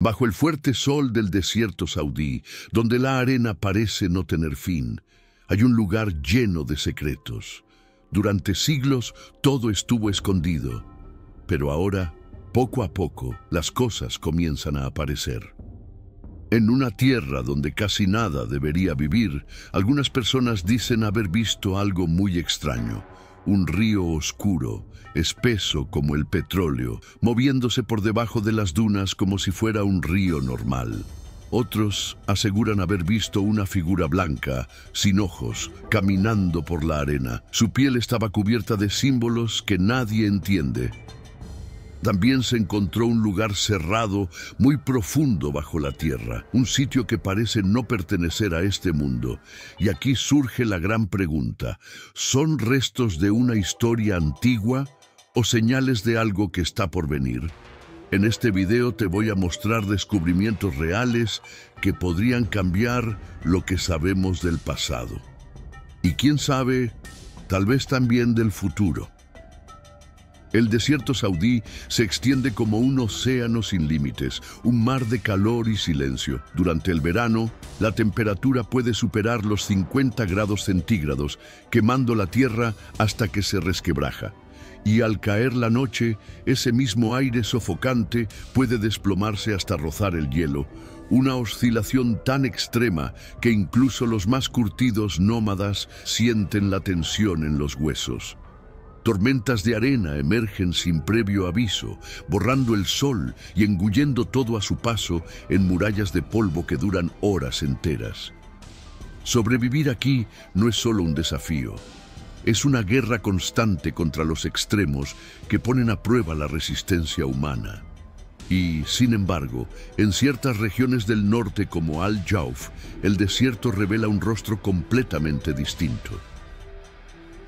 Bajo el fuerte sol del desierto saudí, donde la arena parece no tener fin, hay un lugar lleno de secretos. Durante siglos todo estuvo escondido, pero ahora, poco a poco, las cosas comienzan a aparecer. En una tierra donde casi nada debería vivir, algunas personas dicen haber visto algo muy extraño. Un río oscuro, espeso como el petróleo, moviéndose por debajo de las dunas como si fuera un río normal. Otros aseguran haber visto una figura blanca, sin ojos, caminando por la arena. Su piel estaba cubierta de símbolos que nadie entiende. También se encontró un lugar cerrado, muy profundo bajo la tierra, un sitio que parece no pertenecer a este mundo. Y aquí surge la gran pregunta: ¿son restos de una historia antigua o señales de algo que está por venir? En este video te voy a mostrar descubrimientos reales que podrían cambiar lo que sabemos del pasado. Y quién sabe, tal vez también del futuro. El desierto saudí se extiende como un océano sin límites, un mar de calor y silencio. Durante el verano, la temperatura puede superar los 50 grados centígrados, quemando la tierra hasta que se resquebraja. Y al caer la noche, ese mismo aire sofocante puede desplomarse hasta rozar el hielo, una oscilación tan extrema que incluso los más curtidos nómadas sienten la tensión en los huesos. Tormentas de arena emergen sin previo aviso, borrando el sol y engullendo todo a su paso en murallas de polvo que duran horas enteras. Sobrevivir aquí no es solo un desafío, es una guerra constante contra los extremos que ponen a prueba la resistencia humana. Y, sin embargo, en ciertas regiones del norte como Al-Jauf, el desierto revela un rostro completamente distinto.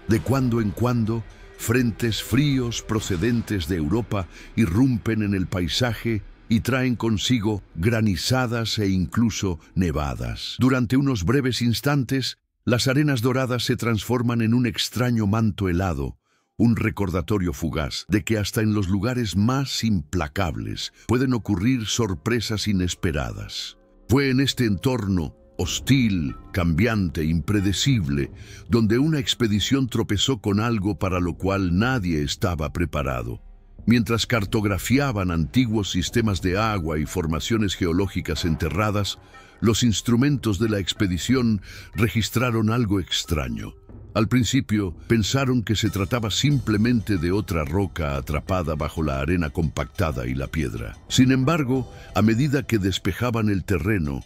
De cuando en cuando, frentes fríos procedentes de Europa irrumpen en el paisaje y traen consigo granizadas e incluso nevadas. Durante unos breves instantes, las arenas doradas se transforman en un extraño manto helado, un recordatorio fugaz de que hasta en los lugares más implacables pueden ocurrir sorpresas inesperadas. Fue en este entorno hostil, cambiante, impredecible, donde una expedición tropezó con algo para lo cual nadie estaba preparado. Mientras cartografiaban antiguos sistemas de agua y formaciones geológicas enterradas, los instrumentos de la expedición registraron algo extraño. Al principio pensaron que se trataba simplemente de otra roca atrapada bajo la arena compactada y la piedra. Sin embargo, a medida que despejaban el terreno,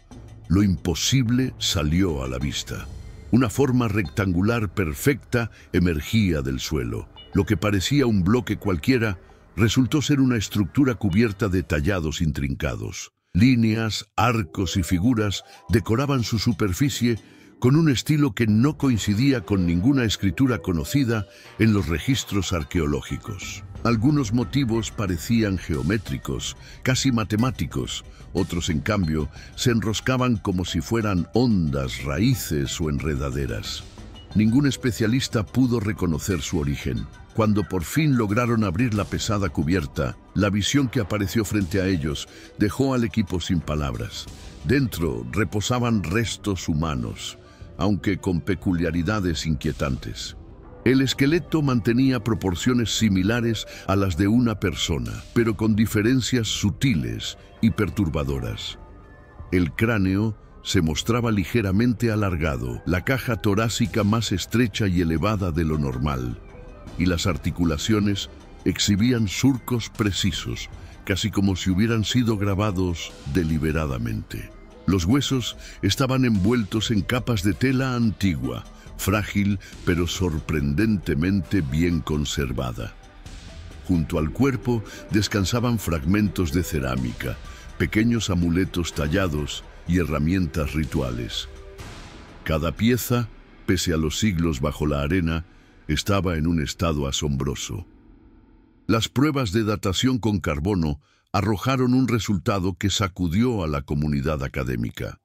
lo imposible salió a la vista. Una forma rectangular perfecta emergía del suelo. Lo que parecía un bloque cualquiera resultó ser una estructura cubierta de tallados intrincados. Líneas, arcos y figuras decoraban su superficie con un estilo que no coincidía con ninguna escritura conocida en los registros arqueológicos. Algunos motivos parecían geométricos, casi matemáticos. Otros, en cambio, se enroscaban como si fueran ondas, raíces o enredaderas. Ningún especialista pudo reconocer su origen. Cuando por fin lograron abrir la pesada cubierta, la visión que apareció frente a ellos dejó al equipo sin palabras. Dentro reposaban restos humanos, aunque con peculiaridades inquietantes. El esqueleto mantenía proporciones similares a las de una persona, pero con diferencias sutiles y perturbadoras. El cráneo se mostraba ligeramente alargado, la caja torácica más estrecha y elevada de lo normal, y las articulaciones exhibían surcos precisos, casi como si hubieran sido grabados deliberadamente. Los huesos estaban envueltos en capas de tela antigua, frágil pero sorprendentemente bien conservada. Junto al cuerpo descansaban fragmentos de cerámica, pequeños amuletos tallados y herramientas rituales. Cada pieza, pese a los siglos bajo la arena, estaba en un estado asombroso. Las pruebas de datación con carbono arrojaron un resultado que sacudió a la comunidad académica.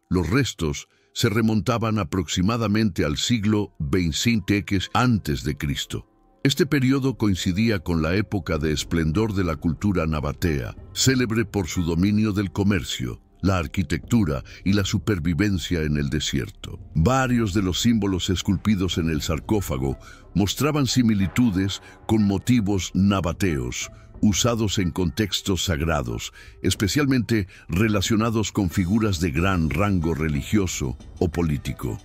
Los restos se remontaban aproximadamente al siglo 20 antes de Cristo. Este periodo coincidía con la época de esplendor de la cultura nabatea, célebre por su dominio del comercio, la arquitectura y la supervivencia en el desierto. Varios de los símbolos esculpidos en el sarcófago mostraban similitudes con motivos nabateos, usados en contextos sagrados, especialmente relacionados con figuras de gran rango religioso o político.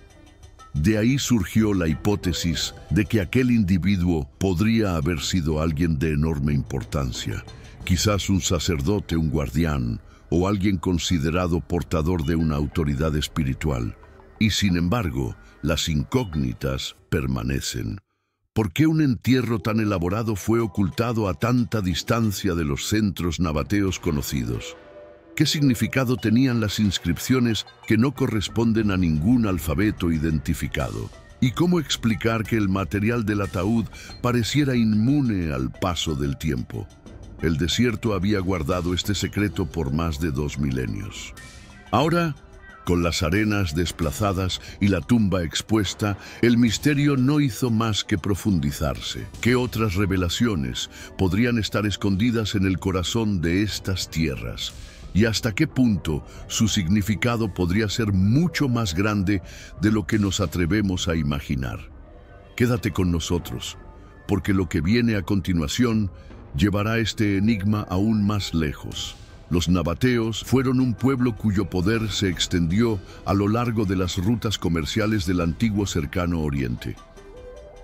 De ahí surgió la hipótesis de que aquel individuo podría haber sido alguien de enorme importancia, quizás un sacerdote, un guardián, o alguien considerado portador de una autoridad espiritual. Y sin embargo, las incógnitas permanecen. ¿Por qué un entierro tan elaborado fue ocultado a tanta distancia de los centros nabateos conocidos? ¿Qué significado tenían las inscripciones que no corresponden a ningún alfabeto identificado? ¿Y cómo explicar que el material del ataúd pareciera inmune al paso del tiempo? El desierto había guardado este secreto por más de 2 milenios. Ahora, con las arenas desplazadas y la tumba expuesta, el misterio no hizo más que profundizarse. ¿Qué otras revelaciones podrían estar escondidas en el corazón de estas tierras? ¿Y hasta qué punto su significado podría ser mucho más grande de lo que nos atrevemos a imaginar? Quédate con nosotros, porque lo que viene a continuación llevará este enigma aún más lejos. Los nabateos fueron un pueblo cuyo poder se extendió a lo largo de las rutas comerciales del antiguo cercano Oriente.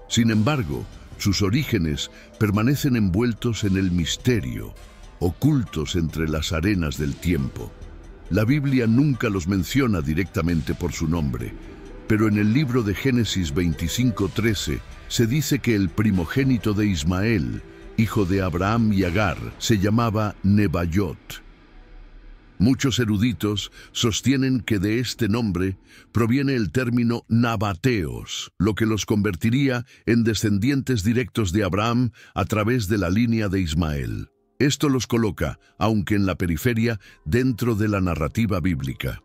Sin embargo, sus orígenes permanecen envueltos en el misterio, ocultos entre las arenas del tiempo. La Biblia nunca los menciona directamente por su nombre, pero en el libro de Génesis 25:13 se dice que el primogénito de Ismael, hijo de Abraham y Agar, se llamaba Nebaiot. Muchos eruditos sostienen que de este nombre proviene el término nabateos, lo que los convertiría en descendientes directos de Abraham a través de la línea de Ismael. Esto los coloca, aunque en la periferia, dentro de la narrativa bíblica.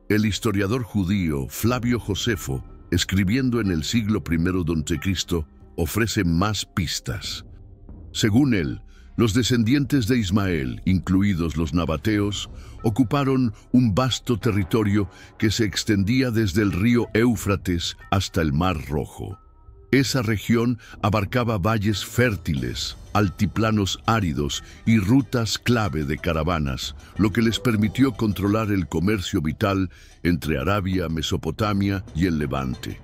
El historiador judío Flavio Josefo, escribiendo en el siglo I d.C., ofrece más pistas. Según él, los descendientes de Ismael, incluidos los nabateos, ocuparon un vasto territorio que se extendía desde el río Éufrates hasta el Mar Rojo. Esa región abarcaba valles fértiles, altiplanos áridos y rutas clave de caravanas, lo que les permitió controlar el comercio vital entre Arabia, Mesopotamia y el Levante.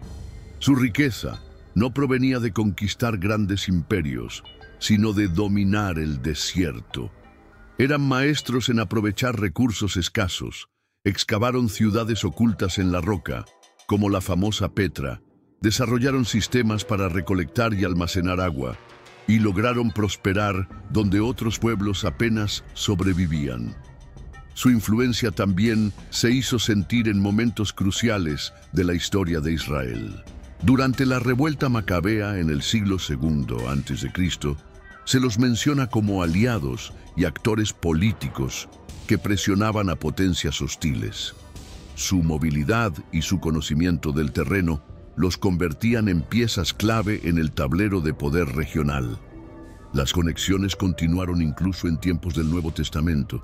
Su riqueza no provenía de conquistar grandes imperios, sino de dominar el desierto. Eran maestros en aprovechar recursos escasos, excavaron ciudades ocultas en la roca, como la famosa Petra, desarrollaron sistemas para recolectar y almacenar agua, y lograron prosperar donde otros pueblos apenas sobrevivían. Su influencia también se hizo sentir en momentos cruciales de la historia de Israel. Durante la revuelta macabea en el siglo II a.C., se los menciona como aliados y actores políticos que presionaban a potencias hostiles. Su movilidad y su conocimiento del terreno los convertían en piezas clave en el tablero de poder regional. Las conexiones continuaron incluso en tiempos del Nuevo Testamento.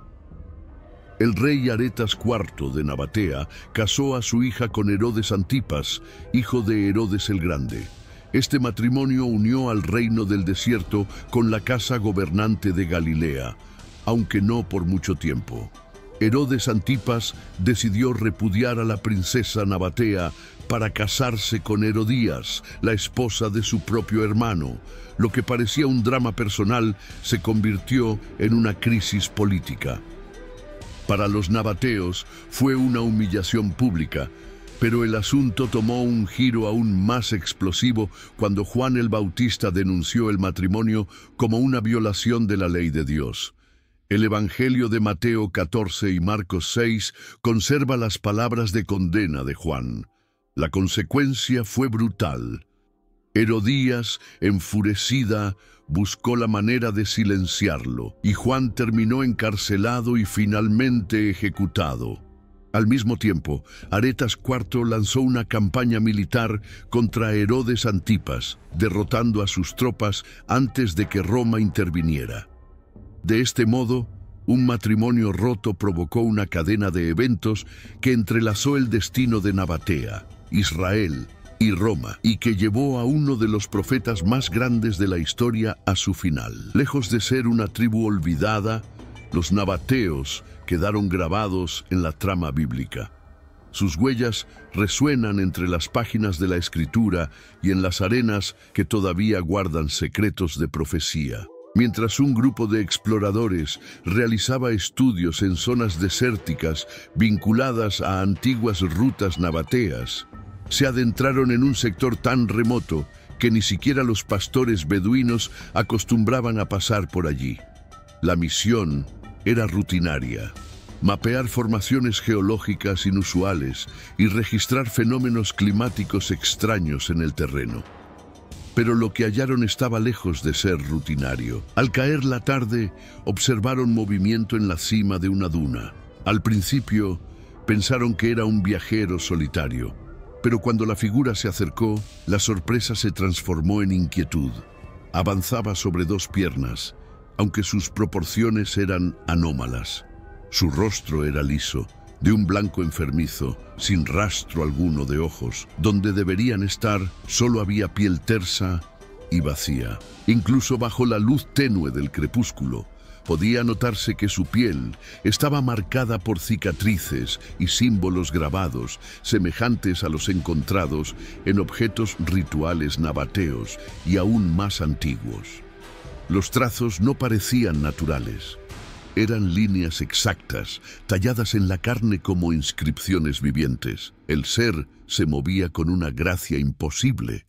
El rey Aretas IV de Nabatea casó a su hija con Herodes Antipas, hijo de Herodes el Grande. Este matrimonio unió al reino del desierto con la casa gobernante de Galilea, aunque no por mucho tiempo. Herodes Antipas decidió repudiar a la princesa nabatea para casarse con Herodías, la esposa de su propio hermano. Lo que parecía un drama personal se convirtió en una crisis política. Para los nabateos fue una humillación pública, pero el asunto tomó un giro aún más explosivo cuando Juan el Bautista denunció el matrimonio como una violación de la ley de Dios. El Evangelio de Mateo 14 y Marcos 6 conserva las palabras de condena de Juan. La consecuencia fue brutal. Herodías, enfurecida, buscó la manera de silenciarlo, y Juan terminó encarcelado y finalmente ejecutado. Al mismo tiempo, Aretas IV lanzó una campaña militar contra Herodes Antipas, derrotando a sus tropas antes de que Roma interviniera. De este modo, un matrimonio roto provocó una cadena de eventos que entrelazó el destino de Nabatea, Israel y Roma, y que llevó a uno de los profetas más grandes de la historia a su final. Lejos de ser una tribu olvidada, los nabateos quedaron grabados en la trama bíblica. Sus huellas resuenan entre las páginas de la Escritura y en las arenas que todavía guardan secretos de profecía. Mientras un grupo de exploradores realizaba estudios en zonas desérticas vinculadas a antiguas rutas nabateas, se adentraron en un sector tan remoto que ni siquiera los pastores beduinos acostumbraban a pasar por allí. La misión era rutinaria: mapear formaciones geológicas inusuales y registrar fenómenos climáticos extraños en el terreno. Pero lo que hallaron estaba lejos de ser rutinario. Al caer la tarde, observaron movimiento en la cima de una duna. Al principio, pensaron que era un viajero solitario, pero cuando la figura se acercó, la sorpresa se transformó en inquietud. Avanzaba sobre dos piernas, aunque sus proporciones eran anómalas. Su rostro era liso, de un blanco enfermizo, sin rastro alguno de ojos. Donde deberían estar, solo había piel tersa y vacía. Incluso bajo la luz tenue del crepúsculo, podía notarse que su piel estaba marcada por cicatrices y símbolos grabados, semejantes a los encontrados en objetos rituales nabateos y aún más antiguos. Los trazos no parecían naturales. Eran líneas exactas, talladas en la carne como inscripciones vivientes. El ser se movía con una gracia imposible.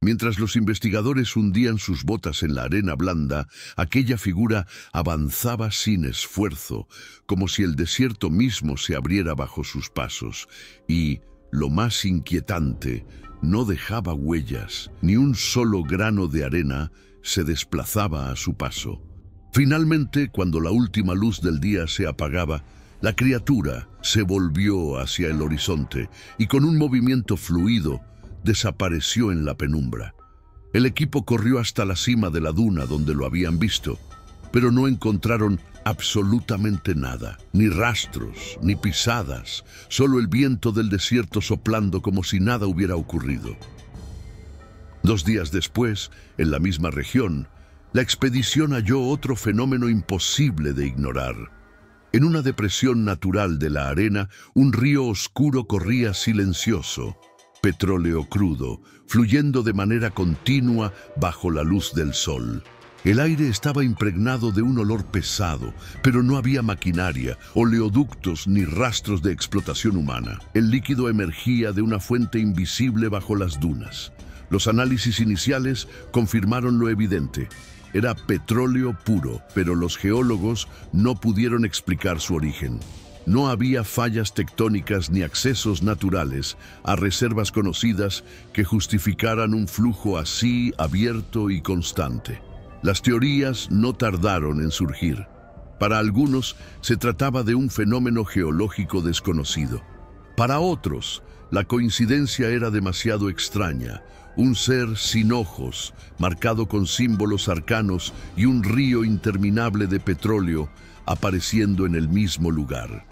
Mientras los investigadores hundían sus botas en la arena blanda, aquella figura avanzaba sin esfuerzo, como si el desierto mismo se abriera bajo sus pasos. Y, lo más inquietante, no dejaba huellas, ni un solo grano de arena se desplazaba a su paso. Finalmente, cuando la última luz del día se apagaba, la criatura se volvió hacia el horizonte y con un movimiento fluido desapareció en la penumbra. El equipo corrió hasta la cima de la duna donde lo habían visto, pero no encontraron absolutamente nada, ni rastros, ni pisadas, solo el viento del desierto soplando como si nada hubiera ocurrido. 2 días después, en la misma región, la expedición halló otro fenómeno imposible de ignorar. En una depresión natural de la arena, un río oscuro corría silencioso, petróleo crudo, fluyendo de manera continua bajo la luz del sol. El aire estaba impregnado de un olor pesado, pero no había maquinaria, oleoductos ni rastros de explotación humana. El líquido emergía de una fuente invisible bajo las dunas. Los análisis iniciales confirmaron lo evidente. Era petróleo puro, pero los geólogos no pudieron explicar su origen. No había fallas tectónicas ni accesos naturales a reservas conocidas que justificaran un flujo así abierto y constante. Las teorías no tardaron en surgir. Para algunos se trataba de un fenómeno geológico desconocido. Para otros, la coincidencia era demasiado extraña. Un ser sin ojos, marcado con símbolos arcanos y un río interminable de petróleo apareciendo en el mismo lugar.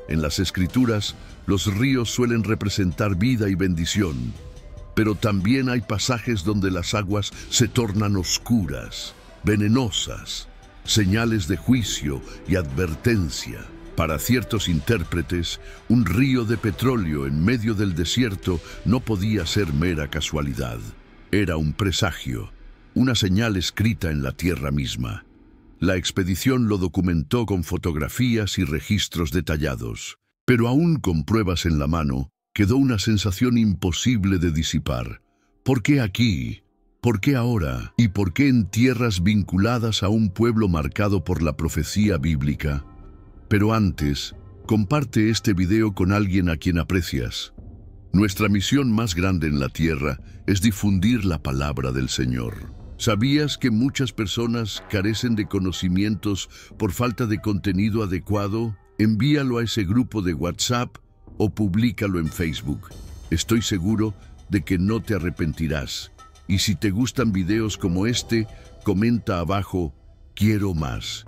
En las escrituras, los ríos suelen representar vida y bendición, pero también hay pasajes donde las aguas se tornan oscuras, venenosas, señales de juicio y advertencia. Para ciertos intérpretes, un río de petróleo en medio del desierto no podía ser mera casualidad. Era un presagio, una señal escrita en la tierra misma. La expedición lo documentó con fotografías y registros detallados, pero aún con pruebas en la mano, quedó una sensación imposible de disipar. ¿Por qué aquí? ¿Por qué ahora? ¿Y por qué en tierras vinculadas a un pueblo marcado por la profecía bíblica? Pero antes, comparte este video con alguien a quien aprecias. Nuestra misión más grande en la tierra es difundir la palabra del Señor. ¿Sabías que muchas personas carecen de conocimientos por falta de contenido adecuado? envíalo a ese grupo de WhatsApp o públicalo en Facebook. Estoy seguro de que no te arrepentirás. Y si te gustan videos como este, comenta abajo, quiero más.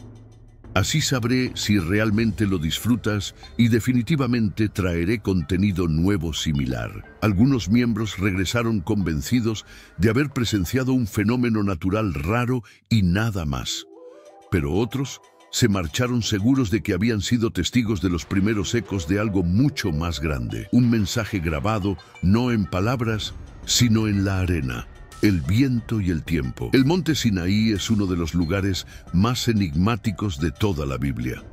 Así sabré si realmente lo disfrutas y definitivamente traeré contenido nuevo similar. Algunos miembros regresaron convencidos de haber presenciado un fenómeno natural raro y nada más. Pero otros se marcharon seguros de que habían sido testigos de los primeros ecos de algo mucho más grande. Un mensaje grabado no en palabras, sino en la arena, el viento y el tiempo. El monte Sinaí es uno de los lugares más enigmáticos de toda la Biblia.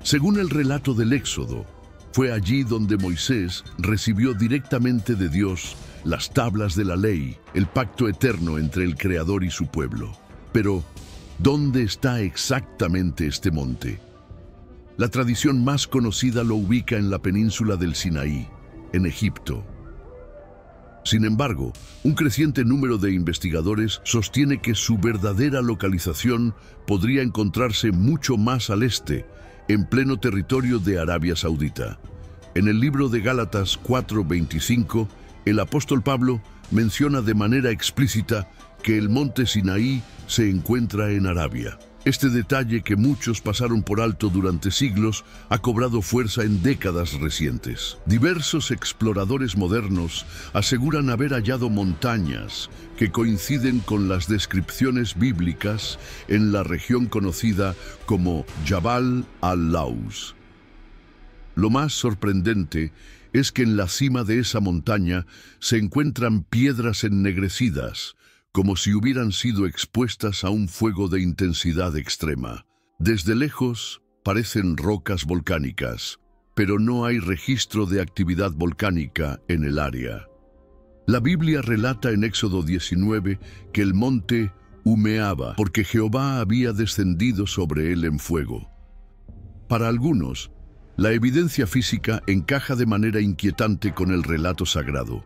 Según el relato del Éxodo, fue allí donde Moisés recibió directamente de Dios las tablas de la ley, el pacto eterno entre el Creador y su pueblo. Pero, ¿dónde está exactamente este monte? La tradición más conocida lo ubica en la península del Sinaí, en Egipto. Sin embargo, un creciente número de investigadores sostiene que su verdadera localización podría encontrarse mucho más al este, en pleno territorio de Arabia Saudita. En el libro de Gálatas 4:25, el apóstol Pablo menciona de manera explícita que el monte Sinaí se encuentra en Arabia. Este detalle, que muchos pasaron por alto durante siglos, ha cobrado fuerza en décadas recientes. Diversos exploradores modernos aseguran haber hallado montañas que coinciden con las descripciones bíblicas en la región conocida como Jabal al-Laus. Lo más sorprendente es que en la cima de esa montaña se encuentran piedras ennegrecidas, como si hubieran sido expuestas a un fuego de intensidad extrema. Desde lejos parecen rocas volcánicas, pero no hay registro de actividad volcánica en el área. La Biblia relata en Éxodo 19 que el monte humeaba porque Jehová había descendido sobre él en fuego. Para algunos, la evidencia física encaja de manera inquietante con el relato sagrado.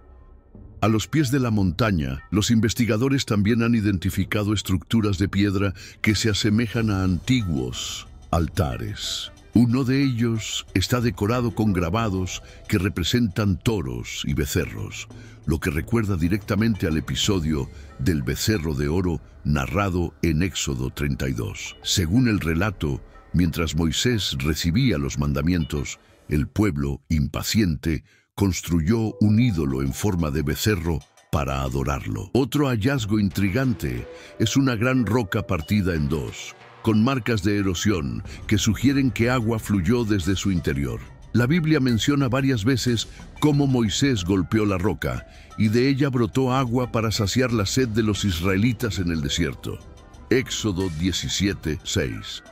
A los pies de la montaña, los investigadores también han identificado estructuras de piedra que se asemejan a antiguos altares. Uno de ellos está decorado con grabados que representan toros y becerros, lo que recuerda directamente al episodio del becerro de oro narrado en Éxodo 32. Según el relato, mientras Moisés recibía los mandamientos, el pueblo, impaciente, construyó un ídolo en forma de becerro para adorarlo. Otro hallazgo intrigante es una gran roca partida en dos, con marcas de erosión que sugieren que agua fluyó desde su interior. La Biblia menciona varias veces cómo Moisés golpeó la roca y de ella brotó agua para saciar la sed de los israelitas en el desierto. Éxodo 17:6.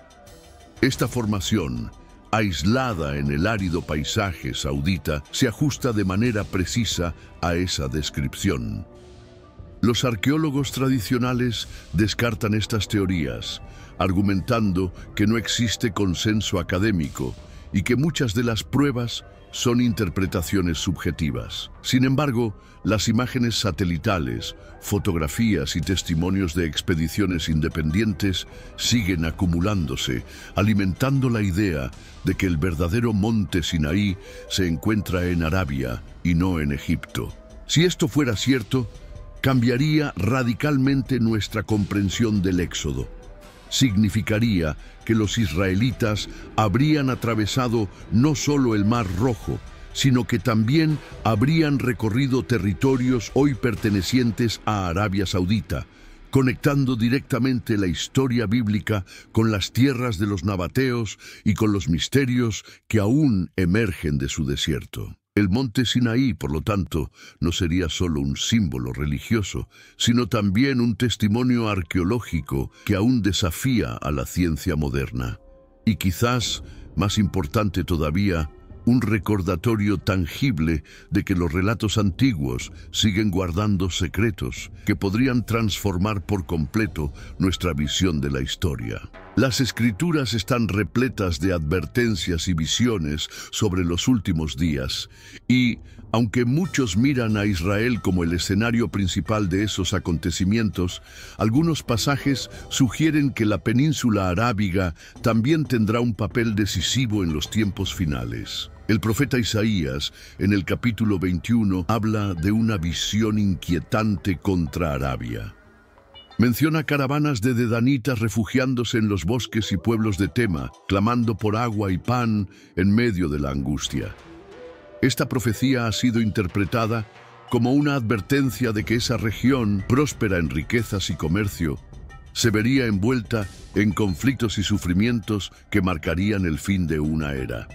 Esta formación, aislada en el árido paisaje saudita, se ajusta de manera precisa a esa descripción. Los arqueólogos tradicionales descartan estas teorías, argumentando que no existe consenso académico y que muchas de las pruebas son interpretaciones subjetivas. Sin embargo, las imágenes satelitales, fotografías y testimonios de expediciones independientes siguen acumulándose, alimentando la idea de que el verdadero monte Sinaí se encuentra en Arabia y no en Egipto. Si esto fuera cierto, cambiaría radicalmente nuestra comprensión del Éxodo. Significaría que los israelitas habrían atravesado no solo el Mar Rojo, sino que también habrían recorrido territorios hoy pertenecientes a Arabia Saudita, conectando directamente la historia bíblica con las tierras de los nabateos y con los misterios que aún emergen de su desierto. El monte Sinaí, por lo tanto, no sería solo un símbolo religioso, sino también un testimonio arqueológico que aún desafía a la ciencia moderna. Y quizás, más importante todavía, un recordatorio tangible de que los relatos antiguos siguen guardando secretos que podrían transformar por completo nuestra visión de la historia. Las Escrituras están repletas de advertencias y visiones sobre los últimos días, y, aunque muchos miran a Israel como el escenario principal de esos acontecimientos, algunos pasajes sugieren que la península arábiga también tendrá un papel decisivo en los tiempos finales. El profeta Isaías, en el capítulo 21, habla de una visión inquietante contra Arabia. Menciona caravanas de dedanitas refugiándose en los bosques y pueblos de Tema, clamando por agua y pan en medio de la angustia. Esta profecía ha sido interpretada como una advertencia de que esa región, próspera en riquezas y comercio, se vería envuelta en conflictos y sufrimientos que marcarían el fin de una era.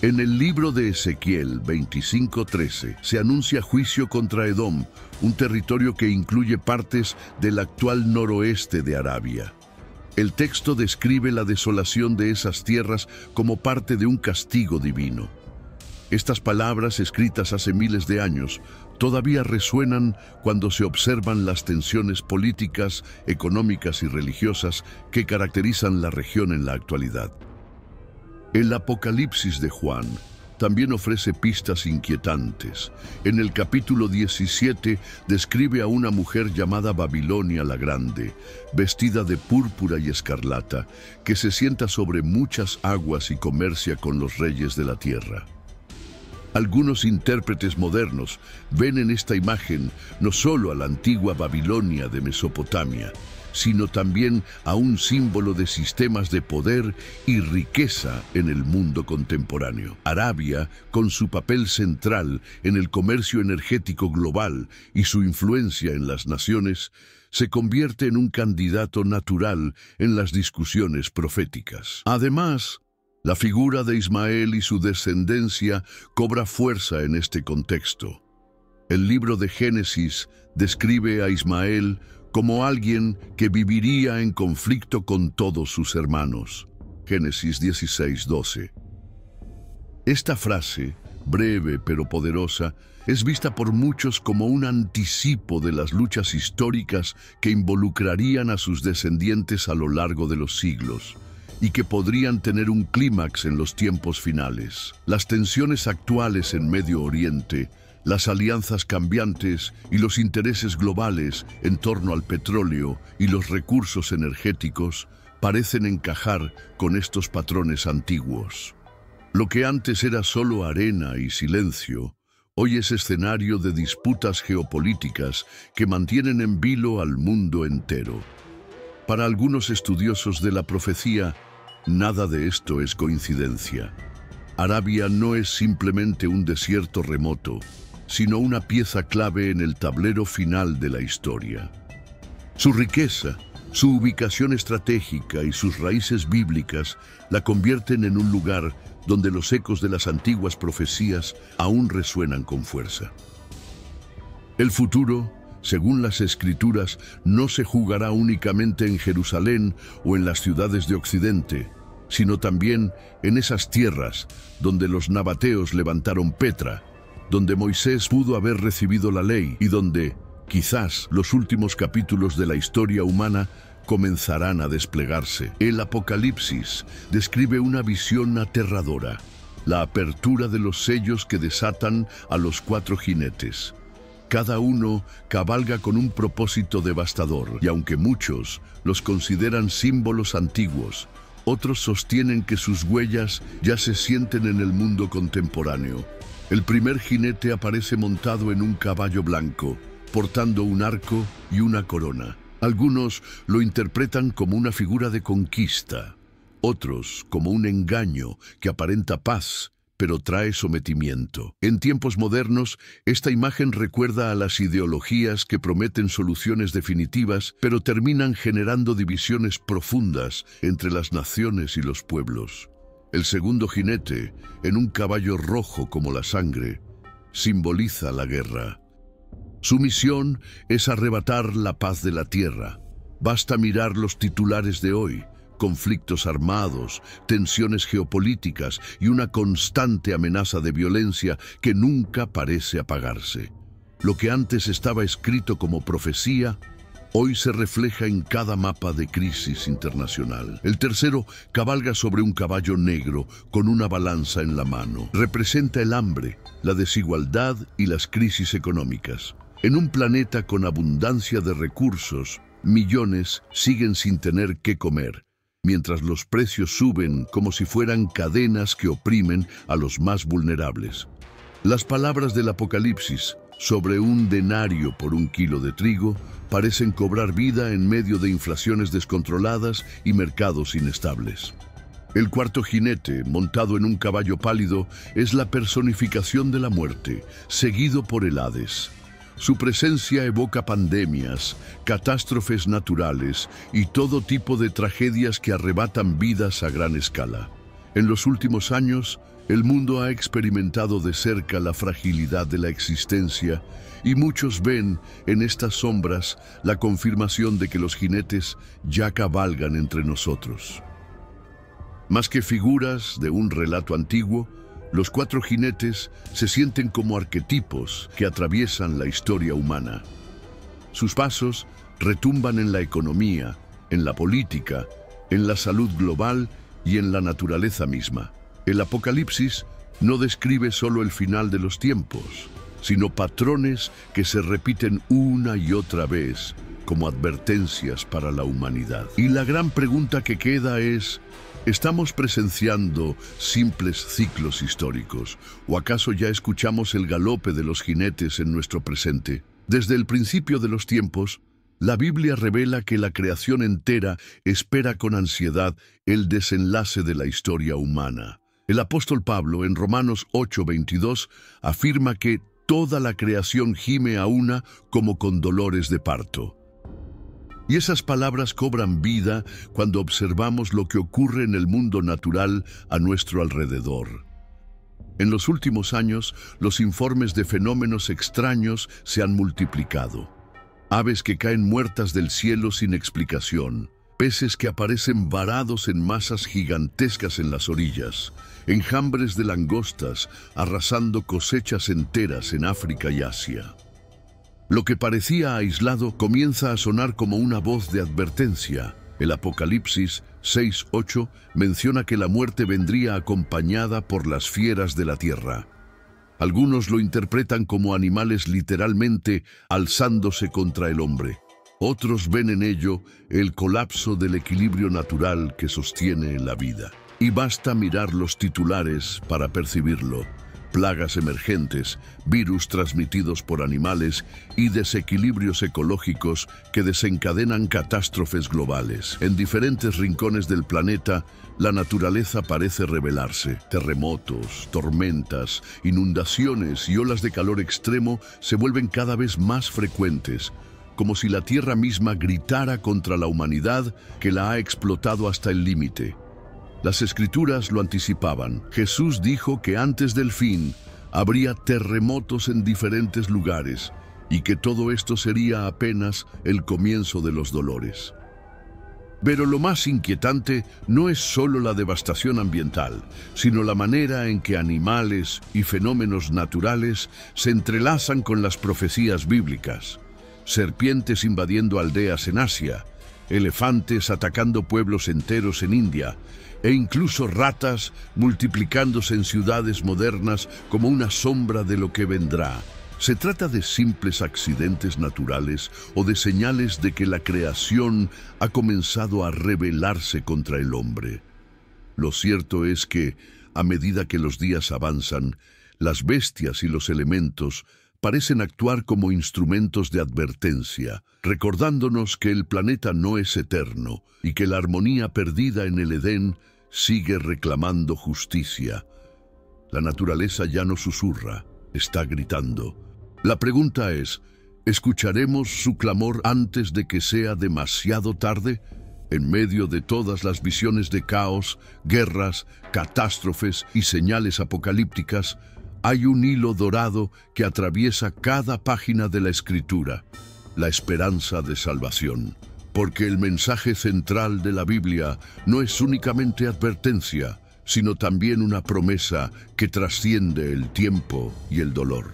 En el libro de Ezequiel 25:13 se anuncia juicio contra Edom, un territorio que incluye partes del actual noroeste de Arabia. El texto describe la desolación de esas tierras como parte de un castigo divino. Estas palabras, escritas hace miles de años, todavía resuenan cuando se observan las tensiones políticas, económicas y religiosas que caracterizan la región en la actualidad. El Apocalipsis de Juan también ofrece pistas inquietantes. En el capítulo 17 describe a una mujer llamada Babilonia la Grande, vestida de púrpura y escarlata, que se sienta sobre muchas aguas y comercia con los reyes de la tierra. Algunos intérpretes modernos ven en esta imagen no solo a la antigua Babilonia de Mesopotamia, sino también a un símbolo de sistemas de poder y riqueza en el mundo contemporáneo. Arabia, con su papel central en el comercio energético global y su influencia en las naciones, se convierte en un candidato natural en las discusiones proféticas. Además, la figura de Ismael y su descendencia cobra fuerza en este contexto. El libro de Génesis describe a Ismael como alguien que viviría en conflicto con todos sus hermanos. Génesis 16:12. Esta frase, breve pero poderosa, es vista por muchos como un anticipo de las luchas históricas que involucrarían a sus descendientes a lo largo de los siglos y que podrían tener un clímax en los tiempos finales. Las tensiones actuales en Medio Oriente, las alianzas cambiantes y los intereses globales en torno al petróleo y los recursos energéticos parecen encajar con estos patrones antiguos. Lo que antes era solo arena y silencio, hoy es escenario de disputas geopolíticas que mantienen en vilo al mundo entero. Para algunos estudiosos de la profecía, nada de esto es coincidencia. Arabia no es simplemente un desierto remoto, sino una pieza clave en el tablero final de la historia. Su riqueza, su ubicación estratégica y sus raíces bíblicas la convierten en un lugar donde los ecos de las antiguas profecías aún resuenan con fuerza. El futuro, según las Escrituras, no se jugará únicamente en Jerusalén o en las ciudades de Occidente, sino también en esas tierras donde los nabateos levantaron Petra, donde Moisés pudo haber recibido la ley y donde, quizás, los últimos capítulos de la historia humana comenzarán a desplegarse. El Apocalipsis describe una visión aterradora, la apertura de los sellos que desatan a los 4 jinetes. Cada uno cabalga con un propósito devastador, y aunque muchos los consideran símbolos antiguos, otros sostienen que sus huellas ya se sienten en el mundo contemporáneo. El primer jinete aparece montado en un caballo blanco, portando un arco y una corona. Algunos lo interpretan como una figura de conquista, otros como un engaño que aparenta paz, pero trae sometimiento. En tiempos modernos, esta imagen recuerda a las ideologías que prometen soluciones definitivas, pero terminan generando divisiones profundas entre las naciones y los pueblos. El segundo jinete, en un caballo rojo como la sangre, simboliza la guerra. Su misión es arrebatar la paz de la tierra. Basta mirar los titulares de hoy: conflictos armados, tensiones geopolíticas y una constante amenaza de violencia que nunca parece apagarse. Lo que antes estaba escrito como profecía, hoy se refleja en cada mapa de crisis internacional. El tercero cabalga sobre un caballo negro con una balanza en la mano. Representa el hambre, la desigualdad y las crisis económicas. En un planeta con abundancia de recursos, millones siguen sin tener qué comer, mientras los precios suben como si fueran cadenas que oprimen a los más vulnerables. Las palabras del Apocalipsis sobre un denario por un kilo de trigo parecen cobrar vida en medio de inflaciones descontroladas y mercados inestables. El cuarto jinete, montado en un caballo pálido, es la personificación de la muerte, seguido por el Hades. Su presencia evoca pandemias, catástrofes naturales y todo tipo de tragedias que arrebatan vidas a gran escala. En los últimos años, el mundo ha experimentado de cerca la fragilidad de la existencia y muchos ven en estas sombras la confirmación de que los jinetes ya cabalgan entre nosotros. Más que figuras de un relato antiguo, los cuatro jinetes se sienten como arquetipos que atraviesan la historia humana. Sus pasos retumban en la economía, en la política, en la salud global y en la naturaleza misma. El Apocalipsis no describe solo el final de los tiempos, sino patrones que se repiten una y otra vez como advertencias para la humanidad. Y la gran pregunta que queda es: ¿estamos presenciando simples ciclos históricos? ¿O acaso ya escuchamos el galope de los jinetes en nuestro presente? Desde el principio de los tiempos, la Biblia revela que la creación entera espera con ansiedad el desenlace de la historia humana. El apóstol Pablo, en Romanos 8:22, afirma que toda la creación gime a una como con dolores de parto. Y esas palabras cobran vida cuando observamos lo que ocurre en el mundo natural a nuestro alrededor. En los últimos años, los informes de fenómenos extraños se han multiplicado. Aves que caen muertas del cielo sin explicación, peces que aparecen varados en masas gigantescas en las orillas, enjambres de langostas arrasando cosechas enteras en África y Asia. Lo que parecía aislado comienza a sonar como una voz de advertencia. El Apocalipsis 6:8 menciona que la muerte vendría acompañada por las fieras de la tierra. Algunos lo interpretan como animales literalmente alzándose contra el hombre. Otros ven en ello el colapso del equilibrio natural que sostiene la vida. Y basta mirar los titulares para percibirlo. Plagas emergentes, virus transmitidos por animales y desequilibrios ecológicos que desencadenan catástrofes globales. En diferentes rincones del planeta, la naturaleza parece rebelarse. Terremotos, tormentas, inundaciones y olas de calor extremo se vuelven cada vez más frecuentes, como si la tierra misma gritara contra la humanidad que la ha explotado hasta el límite. Las Escrituras lo anticipaban. Jesús dijo que antes del fin habría terremotos en diferentes lugares y que todo esto sería apenas el comienzo de los dolores. Pero lo más inquietante no es solo la devastación ambiental, sino la manera en que animales y fenómenos naturales se entrelazan con las profecías bíblicas. Serpientes invadiendo aldeas en Asia, elefantes atacando pueblos enteros en India, e incluso ratas multiplicándose en ciudades modernas como una sombra de lo que vendrá. ¿Se trata de simples accidentes naturales o de señales de que la creación ha comenzado a rebelarse contra el hombre? Lo cierto es que, a medida que los días avanzan, las bestias y los elementos parecen actuar como instrumentos de advertencia, recordándonos que el planeta no es eterno y que la armonía perdida en el Edén sigue reclamando justicia. La naturaleza ya no susurra, está gritando. La pregunta es, ¿escucharemos su clamor antes de que sea demasiado tarde? En medio de todas las visiones de caos, guerras, catástrofes y señales apocalípticas, hay un hilo dorado que atraviesa cada página de la Escritura: la esperanza de salvación. Porque el mensaje central de la Biblia no es únicamente advertencia, sino también una promesa que trasciende el tiempo y el dolor.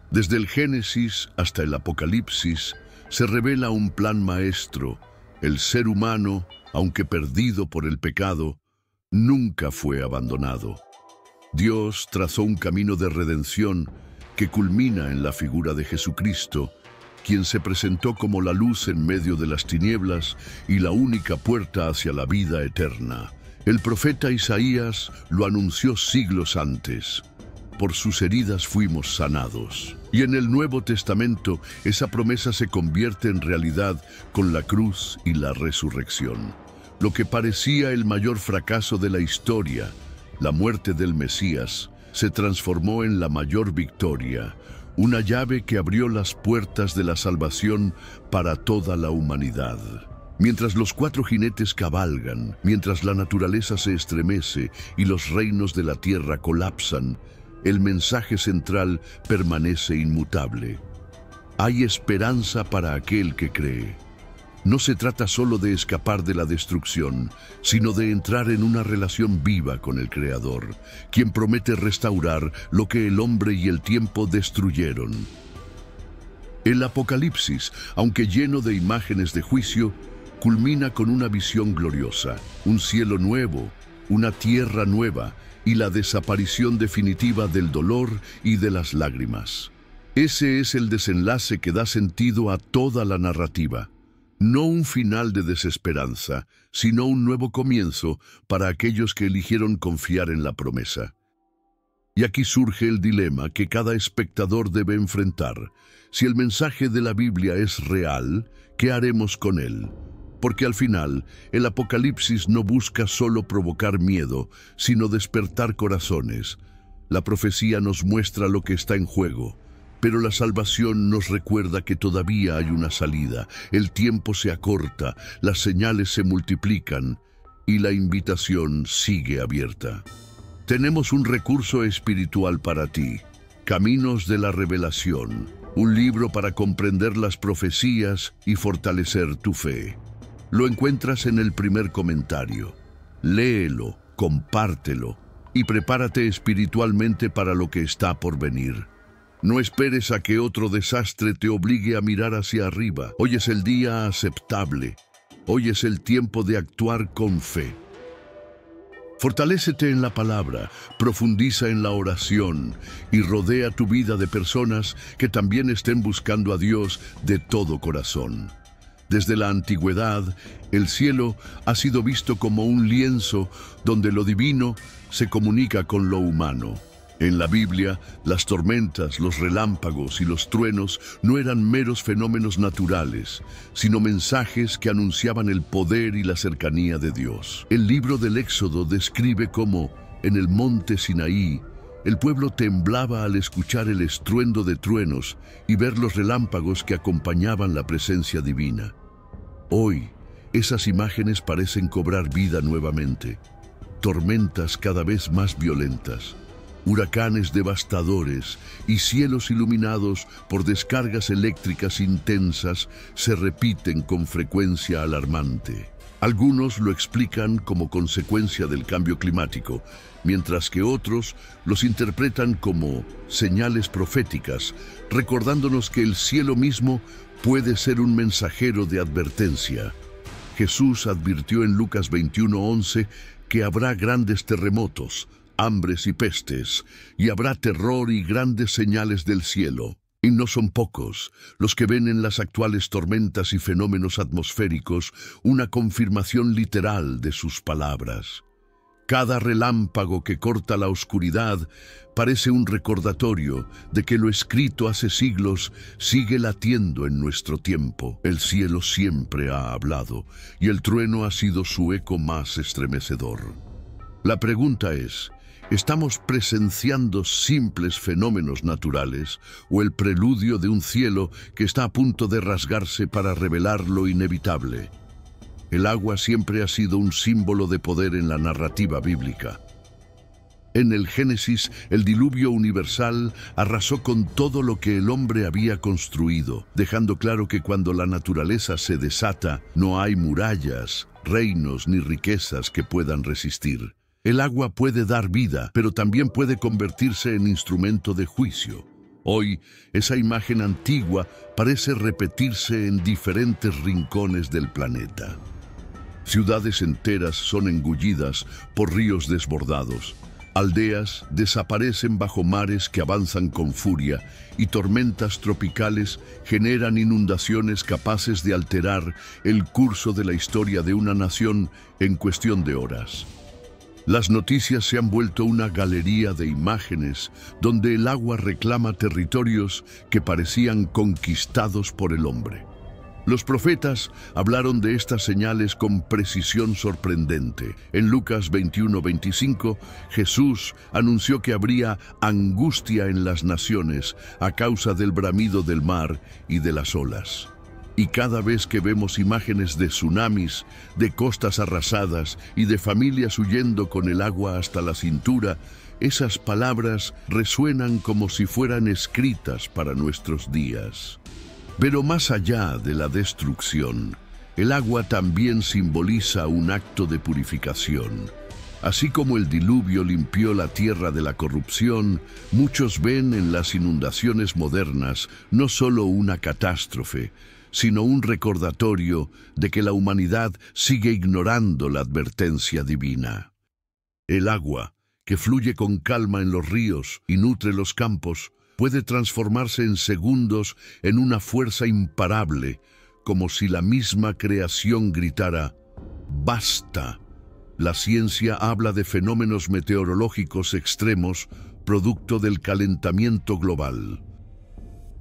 Desde el Génesis hasta el Apocalipsis, se revela un plan maestro. El ser humano, aunque perdido por el pecado, nunca fue abandonado. Dios trazó un camino de redención que culmina en la figura de Jesucristo, quien se presentó como la luz en medio de las tinieblas y la única puerta hacia la vida eterna. El profeta Isaías lo anunció siglos antes. Por sus heridas fuimos sanados. Y en el Nuevo Testamento esa promesa se convierte en realidad con la cruz y la resurrección. Lo que parecía el mayor fracaso de la historia, la muerte del Mesías, se transformó en la mayor victoria, una llave que abrió las puertas de la salvación para toda la humanidad. Mientras los cuatro jinetes cabalgan, mientras la naturaleza se estremece y los reinos de la tierra colapsan, el mensaje central permanece inmutable. Hay esperanza para aquel que cree. No se trata solo de escapar de la destrucción, sino de entrar en una relación viva con el Creador, quien promete restaurar lo que el hombre y el tiempo destruyeron. El Apocalipsis, aunque lleno de imágenes de juicio, culmina con una visión gloriosa, un cielo nuevo, una tierra nueva y la desaparición definitiva del dolor y de las lágrimas. Ese es el desenlace que da sentido a toda la narrativa. No un final de desesperanza, sino un nuevo comienzo para aquellos que eligieron confiar en la promesa. Y aquí surge el dilema que cada espectador debe enfrentar. Si el mensaje de la Biblia es real, ¿qué haremos con él? Porque al final, el Apocalipsis no busca solo provocar miedo, sino despertar corazones. La profecía nos muestra lo que está en juego. Pero la salvación nos recuerda que todavía hay una salida, el tiempo se acorta, las señales se multiplican y la invitación sigue abierta. Tenemos un recurso espiritual para ti, Caminos de la Revelación, un libro para comprender las profecías y fortalecer tu fe. Lo encuentras en el primer comentario. Léelo, compártelo y prepárate espiritualmente para lo que está por venir. No esperes a que otro desastre te obligue a mirar hacia arriba. Hoy es el día aceptable. Hoy es el tiempo de actuar con fe. Fortalécete en la palabra, profundiza en la oración y rodea tu vida de personas que también estén buscando a Dios de todo corazón. Desde la antigüedad, el cielo ha sido visto como un lienzo donde lo divino se comunica con lo humano. En la Biblia, las tormentas, los relámpagos y los truenos no eran meros fenómenos naturales, sino mensajes que anunciaban el poder y la cercanía de Dios. El libro del Éxodo describe cómo, en el monte Sinaí, el pueblo temblaba al escuchar el estruendo de truenos y ver los relámpagos que acompañaban la presencia divina. Hoy, esas imágenes parecen cobrar vida nuevamente. Tormentas cada vez más violentas, huracanes devastadores y cielos iluminados por descargas eléctricas intensas se repiten con frecuencia alarmante. Algunos lo explican como consecuencia del cambio climático, mientras que otros los interpretan como señales proféticas, recordándonos que el cielo mismo puede ser un mensajero de advertencia. Jesús advirtió en Lucas 21:11 que habrá grandes terremotos, hambres y pestes, y habrá terror y grandes señales del cielo. Y no son pocos los que ven en las actuales tormentas y fenómenos atmosféricos una confirmación literal de sus palabras. Cada relámpago que corta la oscuridad parece un recordatorio de que lo escrito hace siglos sigue latiendo en nuestro tiempo. El cielo siempre ha hablado, y el trueno ha sido su eco más estremecedor. La pregunta es, ¿estamos presenciando simples fenómenos naturales o el preludio de un cielo que está a punto de rasgarse para revelar lo inevitable? El agua siempre ha sido un símbolo de poder en la narrativa bíblica. En el Génesis, el diluvio universal arrasó con todo lo que el hombre había construido, dejando claro que cuando la naturaleza se desata, no hay murallas, reinos ni riquezas que puedan resistir. El agua puede dar vida, pero también puede convertirse en instrumento de juicio. Hoy, esa imagen antigua parece repetirse en diferentes rincones del planeta. Ciudades enteras son engullidas por ríos desbordados. Aldeas desaparecen bajo mares que avanzan con furia y tormentas tropicales generan inundaciones capaces de alterar el curso de la historia de una nación en cuestión de horas. Las noticias se han vuelto una galería de imágenes donde el agua reclama territorios que parecían conquistados por el hombre. Los profetas hablaron de estas señales con precisión sorprendente. En Lucas 21:25, Jesús anunció que habría angustia en las naciones a causa del bramido del mar y de las olas. Y cada vez que vemos imágenes de tsunamis, de costas arrasadas y de familias huyendo con el agua hasta la cintura, esas palabras resuenan como si fueran escritas para nuestros días. Pero más allá de la destrucción, el agua también simboliza un acto de purificación. Así como el diluvio limpió la tierra de la corrupción, muchos ven en las inundaciones modernas no solo una catástrofe, sino un recordatorio de que la humanidad sigue ignorando la advertencia divina. El agua, que fluye con calma en los ríos y nutre los campos, puede transformarse en segundos en una fuerza imparable, como si la misma creación gritara, ¡basta! La ciencia habla de fenómenos meteorológicos extremos, producto del calentamiento global.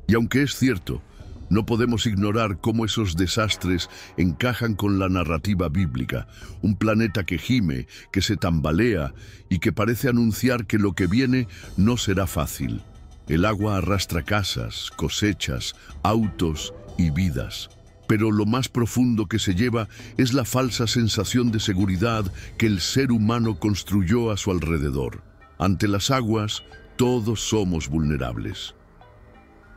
Y aunque es cierto, no podemos ignorar cómo esos desastres encajan con la narrativa bíblica, un planeta que gime, que se tambalea y que parece anunciar que lo que viene no será fácil. El agua arrastra casas, cosechas, autos y vidas. Pero lo más profundo que se lleva es la falsa sensación de seguridad que el ser humano construyó a su alrededor. Ante las aguas, todos somos vulnerables.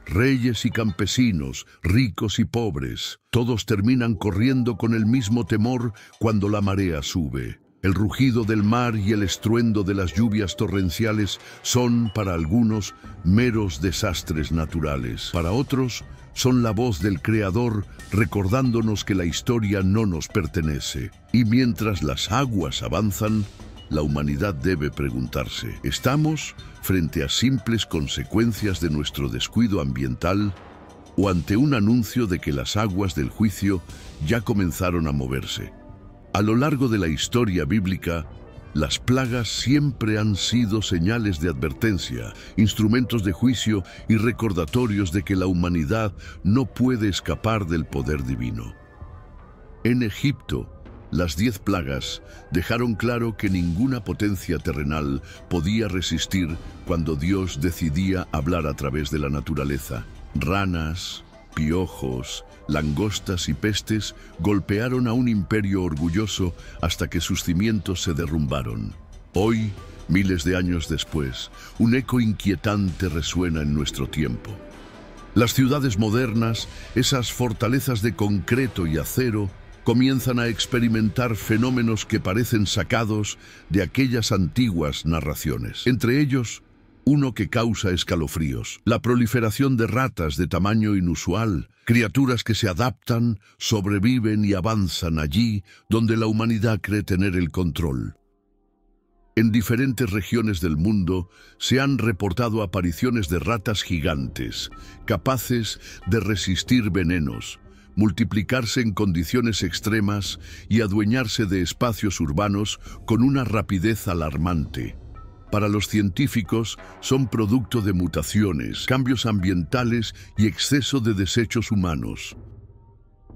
Reyes y campesinos, ricos y pobres, todos terminan corriendo con el mismo temor cuando la marea sube. El rugido del mar y el estruendo de las lluvias torrenciales son, para algunos, meros desastres naturales. Para otros, son la voz del Creador recordándonos que la historia no nos pertenece. Y mientras las aguas avanzan, la humanidad debe preguntarse, ¿estamos frente a simples consecuencias de nuestro descuido ambiental o ante un anuncio de que las aguas del juicio ya comenzaron a moverse? A lo largo de la historia bíblica, las plagas siempre han sido señales de advertencia, instrumentos de juicio y recordatorios de que la humanidad no puede escapar del poder divino. En Egipto, las 10 plagas dejaron claro que ninguna potencia terrenal podía resistir cuando Dios decidía hablar a través de la naturaleza. Ranas, piojos, langostas y pestes golpearon a un imperio orgulloso hasta que sus cimientos se derrumbaron. Hoy, miles de años después, un eco inquietante resuena en nuestro tiempo. Las ciudades modernas, esas fortalezas de concreto y acero, comienzan a experimentar fenómenos que parecen sacados de aquellas antiguas narraciones. Entre ellos, uno que causa escalofríos: la proliferación de ratas de tamaño inusual, criaturas que se adaptan, sobreviven y avanzan allí donde la humanidad cree tener el control. En diferentes regiones del mundo se han reportado apariciones de ratas gigantes, capaces de resistir venenos, multiplicarse en condiciones extremas y adueñarse de espacios urbanos con una rapidez alarmante. Para los científicos, son producto de mutaciones, cambios ambientales y exceso de desechos humanos.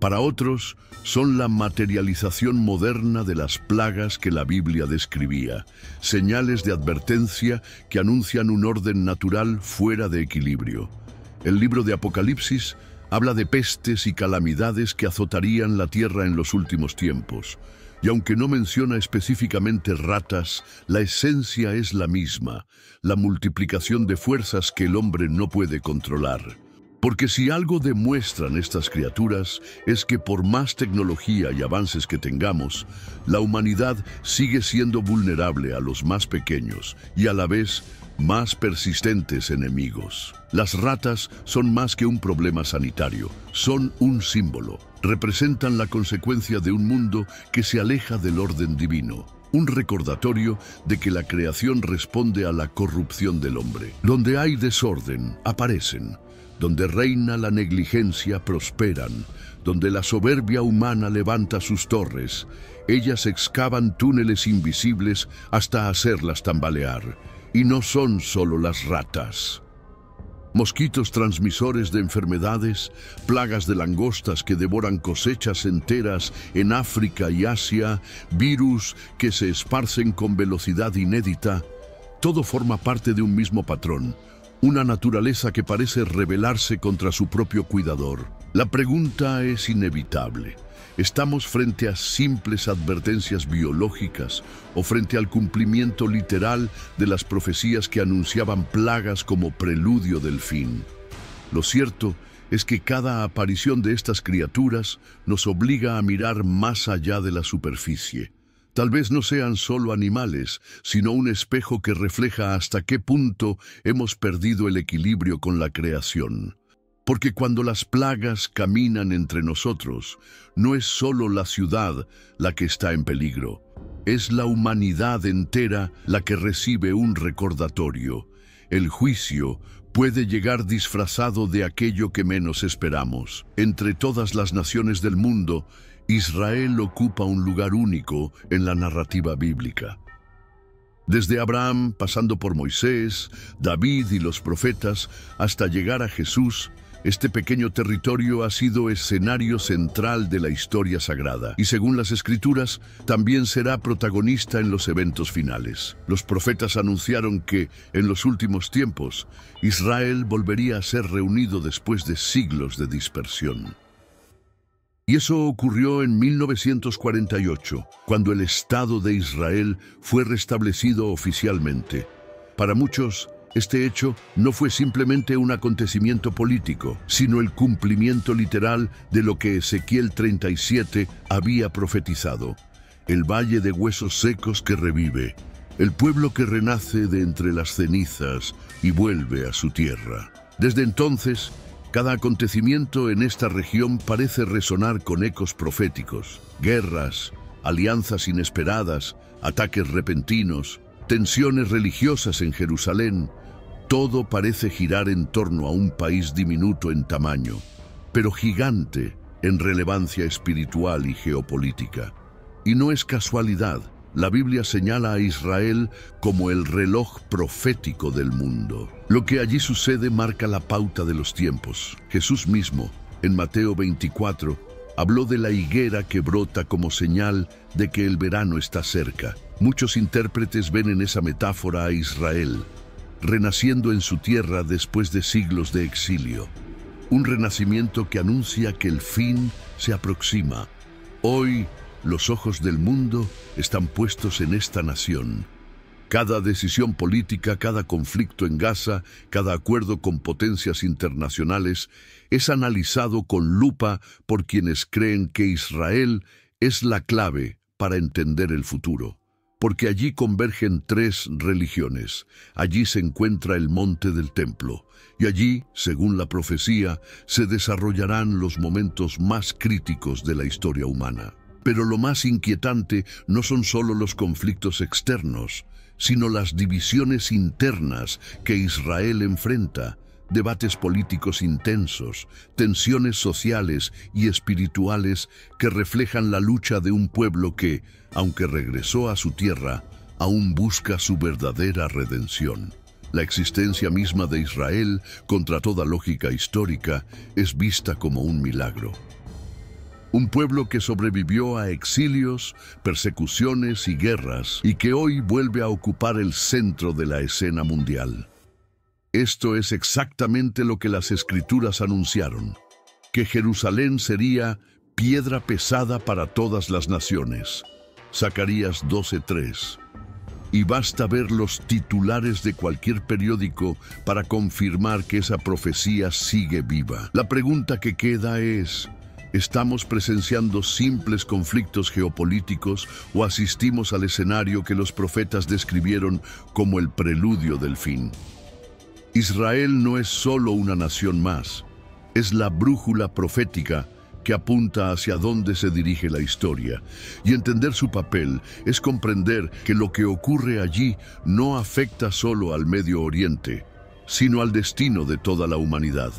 Para otros, son la materialización moderna de las plagas que la Biblia describía, señales de advertencia que anuncian un orden natural fuera de equilibrio. El libro de Apocalipsis habla de pestes y calamidades que azotarían la tierra en los últimos tiempos. Y aunque no menciona específicamente ratas, la esencia es la misma, la multiplicación de fuerzas que el hombre no puede controlar. Porque si algo demuestran estas criaturas es que por más tecnología y avances que tengamos, la humanidad sigue siendo vulnerable a los más pequeños y a la vez más persistentes enemigos. Las ratas son más que un problema sanitario, son un símbolo. Representan la consecuencia de un mundo que se aleja del orden divino. Un recordatorio de que la creación responde a la corrupción del hombre. Donde hay desorden, aparecen. Donde reina la negligencia, prosperan. Donde la soberbia humana levanta sus torres, ellas excavan túneles invisibles hasta hacerlas tambalear. Y no son solo las ratas. Mosquitos transmisores de enfermedades, plagas de langostas que devoran cosechas enteras en África y Asia, virus que se esparcen con velocidad inédita, todo forma parte de un mismo patrón. Una naturaleza que parece rebelarse contra su propio cuidador. La pregunta es inevitable. ¿Estamos frente a simples advertencias biológicas o frente al cumplimiento literal de las profecías que anunciaban plagas como preludio del fin? Lo cierto es que cada aparición de estas criaturas nos obliga a mirar más allá de la superficie. Tal vez no sean solo animales, sino un espejo que refleja hasta qué punto hemos perdido el equilibrio con la creación. Porque cuando las plagas caminan entre nosotros, no es solo la ciudad la que está en peligro, es la humanidad entera la que recibe un recordatorio. El juicio puede llegar disfrazado de aquello que menos esperamos. Entre todas las naciones del mundo, Israel ocupa un lugar único en la narrativa bíblica. Desde Abraham, pasando por Moisés, David y los profetas, hasta llegar a Jesús, este pequeño territorio ha sido escenario central de la historia sagrada y, según las Escrituras, también será protagonista en los eventos finales. Los profetas anunciaron que, en los últimos tiempos, Israel volvería a ser reunido después de siglos de dispersión. Y eso ocurrió en 1948, cuando el Estado de Israel fue restablecido oficialmente. Para muchos, este hecho no fue simplemente un acontecimiento político, sino el cumplimiento literal de lo que Ezequiel 37 había profetizado. El valle de huesos secos que revive, el pueblo que renace de entre las cenizas y vuelve a su tierra. Desde entonces, cada acontecimiento en esta región parece resonar con ecos proféticos. Guerras, alianzas inesperadas, ataques repentinos, tensiones religiosas en Jerusalén. Todo parece girar en torno a un país diminuto en tamaño, pero gigante en relevancia espiritual y geopolítica. Y no es casualidad. La Biblia señala a Israel como el reloj profético del mundo. Lo que allí sucede marca la pauta de los tiempos. Jesús mismo, en Mateo 24, habló de la higuera que brota como señal de que el verano está cerca. Muchos intérpretes ven en esa metáfora a Israel, renaciendo en su tierra después de siglos de exilio. Un renacimiento que anuncia que el fin se aproxima. Hoy, los ojos del mundo están puestos en esta nación. Cada decisión política, cada conflicto en Gaza, cada acuerdo con potencias internacionales es analizado con lupa por quienes creen que Israel es la clave para entender el futuro. Porque allí convergen tres religiones. Allí se encuentra el monte del templo. Y allí, según la profecía, se desarrollarán los momentos más críticos de la historia humana. Pero lo más inquietante no son solo los conflictos externos, sino las divisiones internas que Israel enfrenta, debates políticos intensos, tensiones sociales y espirituales que reflejan la lucha de un pueblo que, aunque regresó a su tierra, aún busca su verdadera redención. La existencia misma de Israel, contra toda lógica histórica, es vista como un milagro. Un pueblo que sobrevivió a exilios, persecuciones y guerras, y que hoy vuelve a ocupar el centro de la escena mundial. Esto es exactamente lo que las Escrituras anunciaron, que Jerusalén sería piedra pesada para todas las naciones. Zacarías 12:3. Y basta ver los titulares de cualquier periódico para confirmar que esa profecía sigue viva. La pregunta que queda es: ¿estamos presenciando simples conflictos geopolíticos o asistimos al escenario que los profetas describieron como el preludio del fin? Israel no es solo una nación más, es la brújula profética que apunta hacia dónde se dirige la historia. Y entender su papel es comprender que lo que ocurre allí no afecta solo al Medio Oriente, sino al destino de toda la humanidad.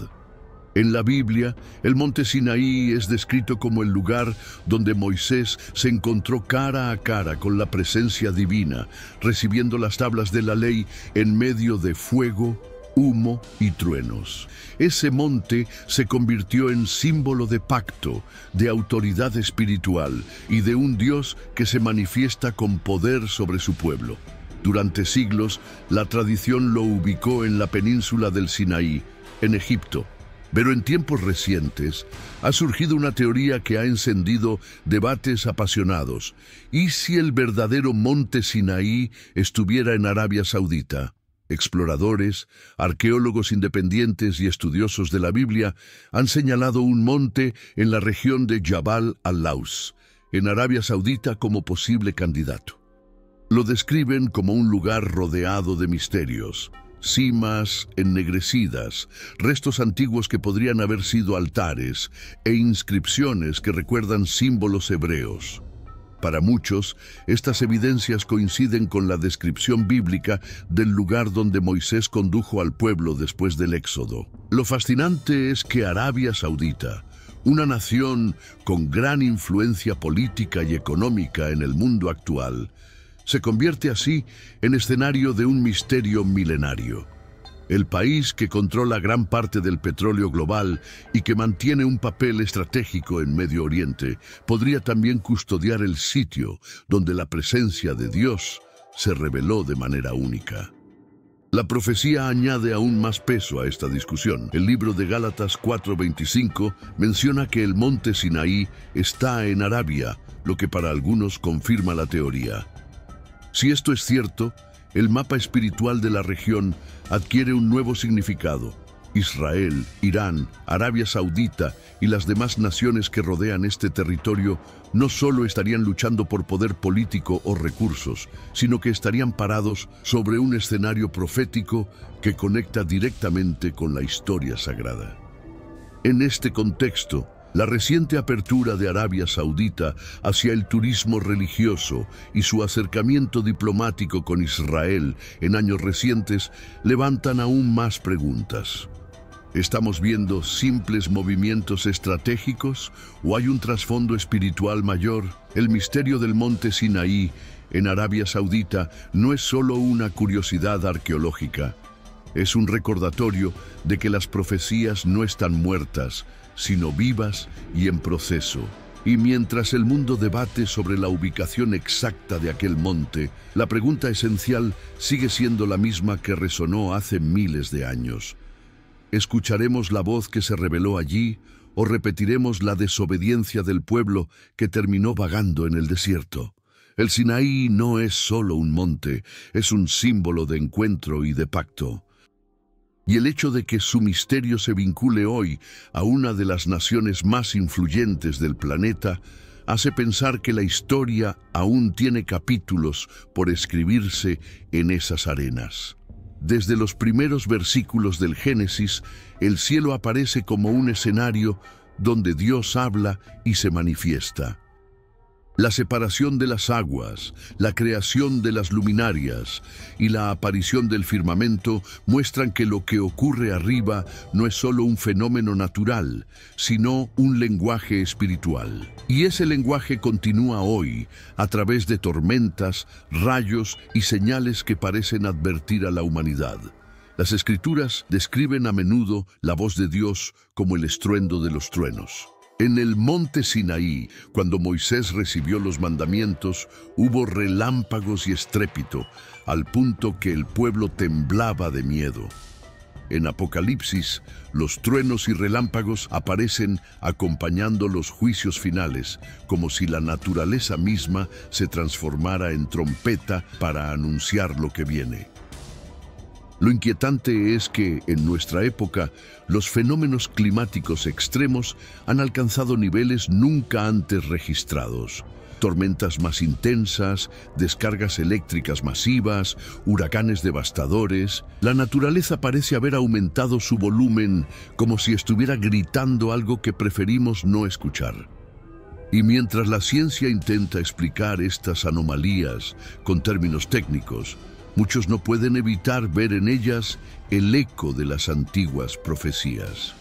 En la Biblia, el monte Sinaí es descrito como el lugar donde Moisés se encontró cara a cara con la presencia divina, recibiendo las tablas de la ley en medio de fuego, humo y truenos. Ese monte se convirtió en símbolo de pacto, de autoridad espiritual y de un Dios que se manifiesta con poder sobre su pueblo. Durante siglos, la tradición lo ubicó en la península del Sinaí, en Egipto. Pero en tiempos recientes ha surgido una teoría que ha encendido debates apasionados. ¿Y si el verdadero monte Sinaí estuviera en Arabia Saudita? Exploradores, arqueólogos independientes y estudiosos de la Biblia han señalado un monte en la región de Jabal al-Laus, en Arabia Saudita, como posible candidato. Lo describen como un lugar rodeado de misterios, cimas ennegrecidas, restos antiguos que podrían haber sido altares e inscripciones que recuerdan símbolos hebreos. Para muchos, estas evidencias coinciden con la descripción bíblica del lugar donde Moisés condujo al pueblo después del Éxodo. Lo fascinante es que Arabia Saudita, una nación con gran influencia política y económica en el mundo actual, se convierte así en escenario de un misterio milenario. El país que controla gran parte del petróleo global y que mantiene un papel estratégico en Medio Oriente, podría también custodiar el sitio donde la presencia de Dios se reveló de manera única. La profecía añade aún más peso a esta discusión. El libro de Gálatas 4:25 menciona que el monte Sinaí está en Arabia, lo que para algunos confirma la teoría. Si esto es cierto, el mapa espiritual de la región adquiere un nuevo significado. Israel, Irán, Arabia Saudita y las demás naciones que rodean este territorio no solo estarían luchando por poder político o recursos, sino que estarían parados sobre un escenario profético que conecta directamente con la historia sagrada. En este contexto, la reciente apertura de Arabia Saudita hacia el turismo religioso y su acercamiento diplomático con Israel en años recientes levantan aún más preguntas. ¿Estamos viendo simples movimientos estratégicos o hay un trasfondo espiritual mayor? El misterio del monte Sinaí en Arabia Saudita no es solo una curiosidad arqueológica, es un recordatorio de que las profecías no están muertas, sino vivas y en proceso. Y mientras el mundo debate sobre la ubicación exacta de aquel monte, la pregunta esencial sigue siendo la misma que resonó hace miles de años. ¿Escucharemos la voz que se reveló allí o repetiremos la desobediencia del pueblo que terminó vagando en el desierto? El Sinaí no es solo un monte, es un símbolo de encuentro y de pacto. Y el hecho de que su misterio se vincule hoy a una de las naciones más influyentes del planeta hace pensar que la historia aún tiene capítulos por escribirse en esas arenas. Desde los primeros versículos del Génesis, el cielo aparece como un escenario donde Dios habla y se manifiesta. La separación de las aguas, la creación de las luminarias y la aparición del firmamento muestran que lo que ocurre arriba no es solo un fenómeno natural, sino un lenguaje espiritual. Y ese lenguaje continúa hoy a través de tormentas, rayos y señales que parecen advertir a la humanidad. Las Escrituras describen a menudo la voz de Dios como el estruendo de los truenos. En el monte Sinaí, cuando Moisés recibió los mandamientos, hubo relámpagos y estrépito, al punto que el pueblo temblaba de miedo. En Apocalipsis, los truenos y relámpagos aparecen acompañando los juicios finales, como si la naturaleza misma se transformara en trompeta para anunciar lo que viene. Lo inquietante es que, en nuestra época, los fenómenos climáticos extremos han alcanzado niveles nunca antes registrados. Tormentas más intensas, descargas eléctricas masivas, huracanes devastadores. La naturaleza parece haber aumentado su volumen como si estuviera gritando algo que preferimos no escuchar. Y mientras la ciencia intenta explicar estas anomalías con términos técnicos, muchos no pueden evitar ver en ellas el eco de las antiguas profecías.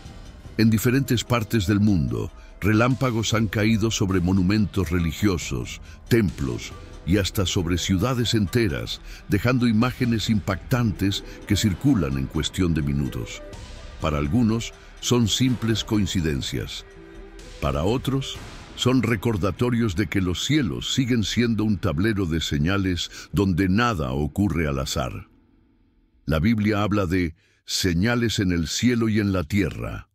En diferentes partes del mundo, relámpagos han caído sobre monumentos religiosos, templos y hasta sobre ciudades enteras, dejando imágenes impactantes que circulan en cuestión de minutos. Para algunos, son simples coincidencias. Para otros, son recordatorios de que los cielos siguen siendo un tablero de señales donde nada ocurre al azar. La Biblia habla de señales en el cielo y en la tierra,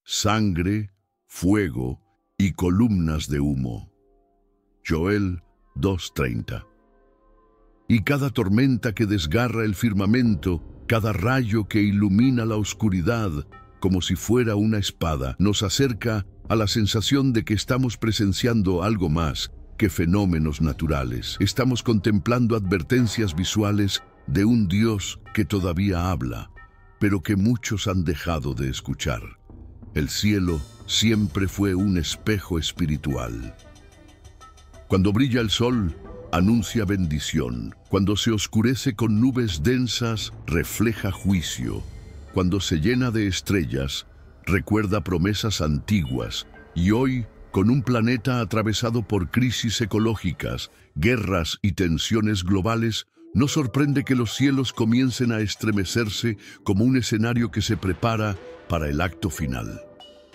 sangre, fuego y columnas de humo. Joel 2:30. Y cada tormenta que desgarra el firmamento, cada rayo que ilumina la oscuridad, como si fuera una espada, nos acerca a la sensación de que estamos presenciando algo más que fenómenos naturales. Estamos contemplando advertencias visuales de un Dios que todavía habla, pero que muchos han dejado de escuchar. El cielo siempre fue un espejo espiritual. Cuando brilla el sol, anuncia bendición. Cuando se oscurece con nubes densas, refleja juicio. Cuando se llena de estrellas, recuerda promesas antiguas. Y hoy, con un planeta atravesado por crisis ecológicas, guerras y tensiones globales, no sorprende que los cielos comiencen a estremecerse como un escenario que se prepara para el acto final.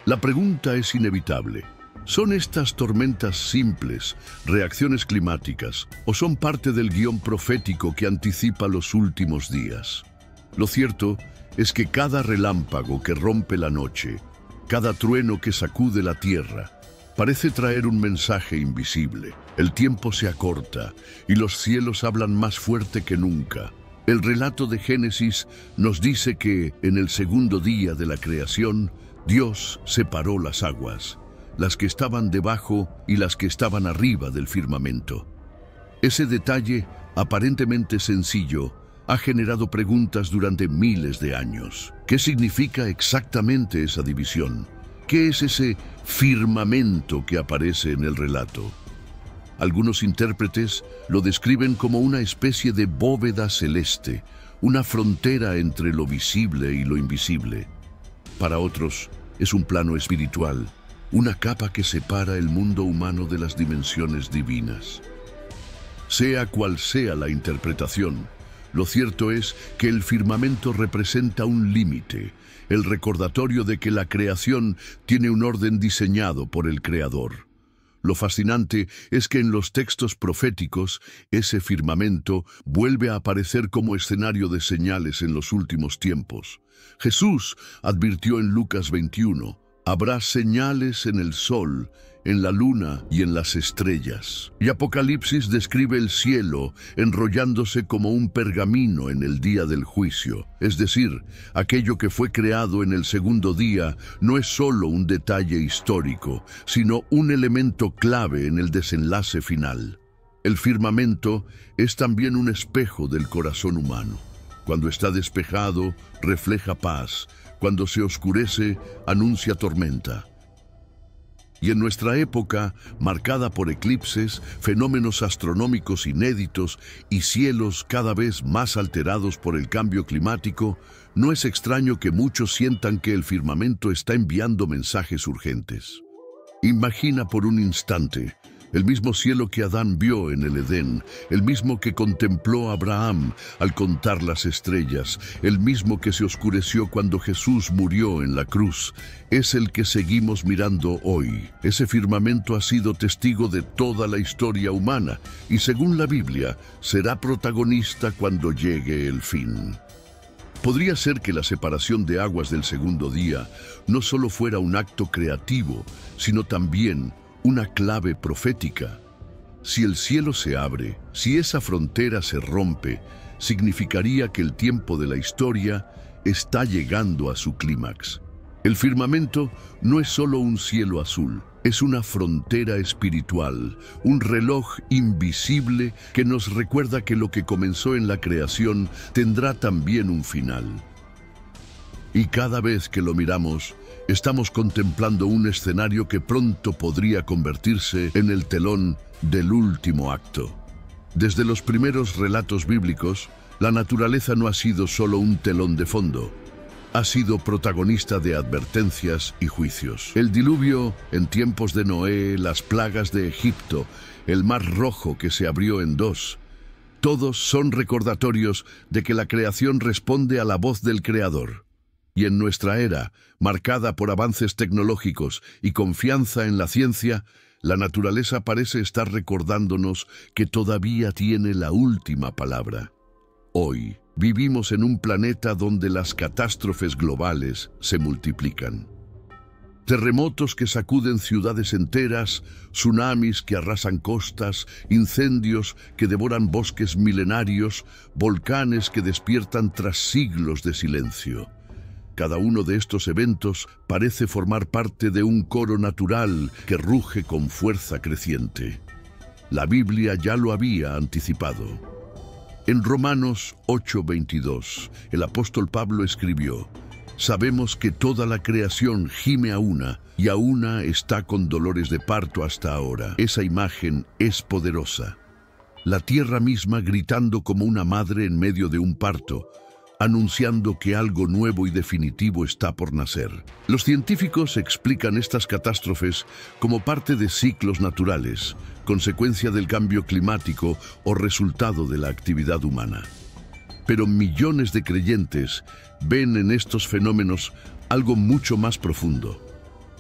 La pregunta es inevitable. ¿Son estas tormentas simples, reacciones climáticas, o son parte del guión profético que anticipa los últimos días? Lo cierto es que cada relámpago que rompe la noche, cada trueno que sacude la tierra, parece traer un mensaje invisible. El tiempo se acorta y los cielos hablan más fuerte que nunca. El relato de Génesis nos dice que, en el segundo día de la creación, Dios separó las aguas, las que estaban debajo y las que estaban arriba del firmamento. Ese detalle, aparentemente sencillo, ha generado preguntas durante miles de años. ¿Qué significa exactamente esa división? ¿Qué es ese firmamento que aparece en el relato? Algunos intérpretes lo describen como una especie de bóveda celeste, una frontera entre lo visible y lo invisible. Para otros, es un plano espiritual, una capa que separa el mundo humano de las dimensiones divinas. Sea cual sea la interpretación, lo cierto es que el firmamento representa un límite, el recordatorio de que la creación tiene un orden diseñado por el Creador. Lo fascinante es que en los textos proféticos, ese firmamento vuelve a aparecer como escenario de señales en los últimos tiempos. Jesús advirtió en Lucas 21, «Habrá señales en el sol, en la luna y en las estrellas». Y Apocalipsis describe el cielo enrollándose como un pergamino en el día del juicio. Es decir, aquello que fue creado en el segundo día no es solo un detalle histórico, sino un elemento clave en el desenlace final. El firmamento es también un espejo del corazón humano. Cuando está despejado, refleja paz. Cuando se oscurece, anuncia tormenta. Y en nuestra época, marcada por eclipses, fenómenos astronómicos inéditos y cielos cada vez más alterados por el cambio climático, no es extraño que muchos sientan que el firmamento está enviando mensajes urgentes. Imagina por un instante el mismo cielo que Adán vio en el Edén, el mismo que contempló Abraham al contar las estrellas, el mismo que se oscureció cuando Jesús murió en la cruz, es el que seguimos mirando hoy. Ese firmamento ha sido testigo de toda la historia humana y, según la Biblia, será protagonista cuando llegue el fin. Podría ser que la separación de aguas del segundo día no solo fuera un acto creativo, sino también una clave profética. Si el cielo se abre, si esa frontera se rompe, significaría que el tiempo de la historia está llegando a su clímax. El firmamento no es solo un cielo azul, es una frontera espiritual, un reloj invisible que nos recuerda que lo que comenzó en la creación tendrá también un final. Y cada vez que lo miramos, estamos contemplando un escenario que pronto podría convertirse en el telón del último acto. Desde los primeros relatos bíblicos, la naturaleza no ha sido solo un telón de fondo. Ha sido protagonista de advertencias y juicios. El diluvio en tiempos de Noé, las plagas de Egipto, el mar Rojo que se abrió en dos. Todos son recordatorios de que la creación responde a la voz del Creador. Y en nuestra era, marcada por avances tecnológicos y confianza en la ciencia, la naturaleza parece estar recordándonos que todavía tiene la última palabra. Hoy, vivimos en un planeta donde las catástrofes globales se multiplican. Terremotos que sacuden ciudades enteras, tsunamis que arrasan costas, incendios que devoran bosques milenarios, volcanes que despiertan tras siglos de silencio. Cada uno de estos eventos parece formar parte de un coro natural que ruge con fuerza creciente. La Biblia ya lo había anticipado. En Romanos 8:22, el apóstol Pablo escribió: «Sabemos que toda la creación gime a una, y a una está con dolores de parto hasta ahora». Esa imagen es poderosa. La tierra misma gritando como una madre en medio de un parto, anunciando que algo nuevo y definitivo está por nacer. Los científicos explican estas catástrofes como parte de ciclos naturales, consecuencia del cambio climático o resultado de la actividad humana. Pero millones de creyentes ven en estos fenómenos algo mucho más profundo.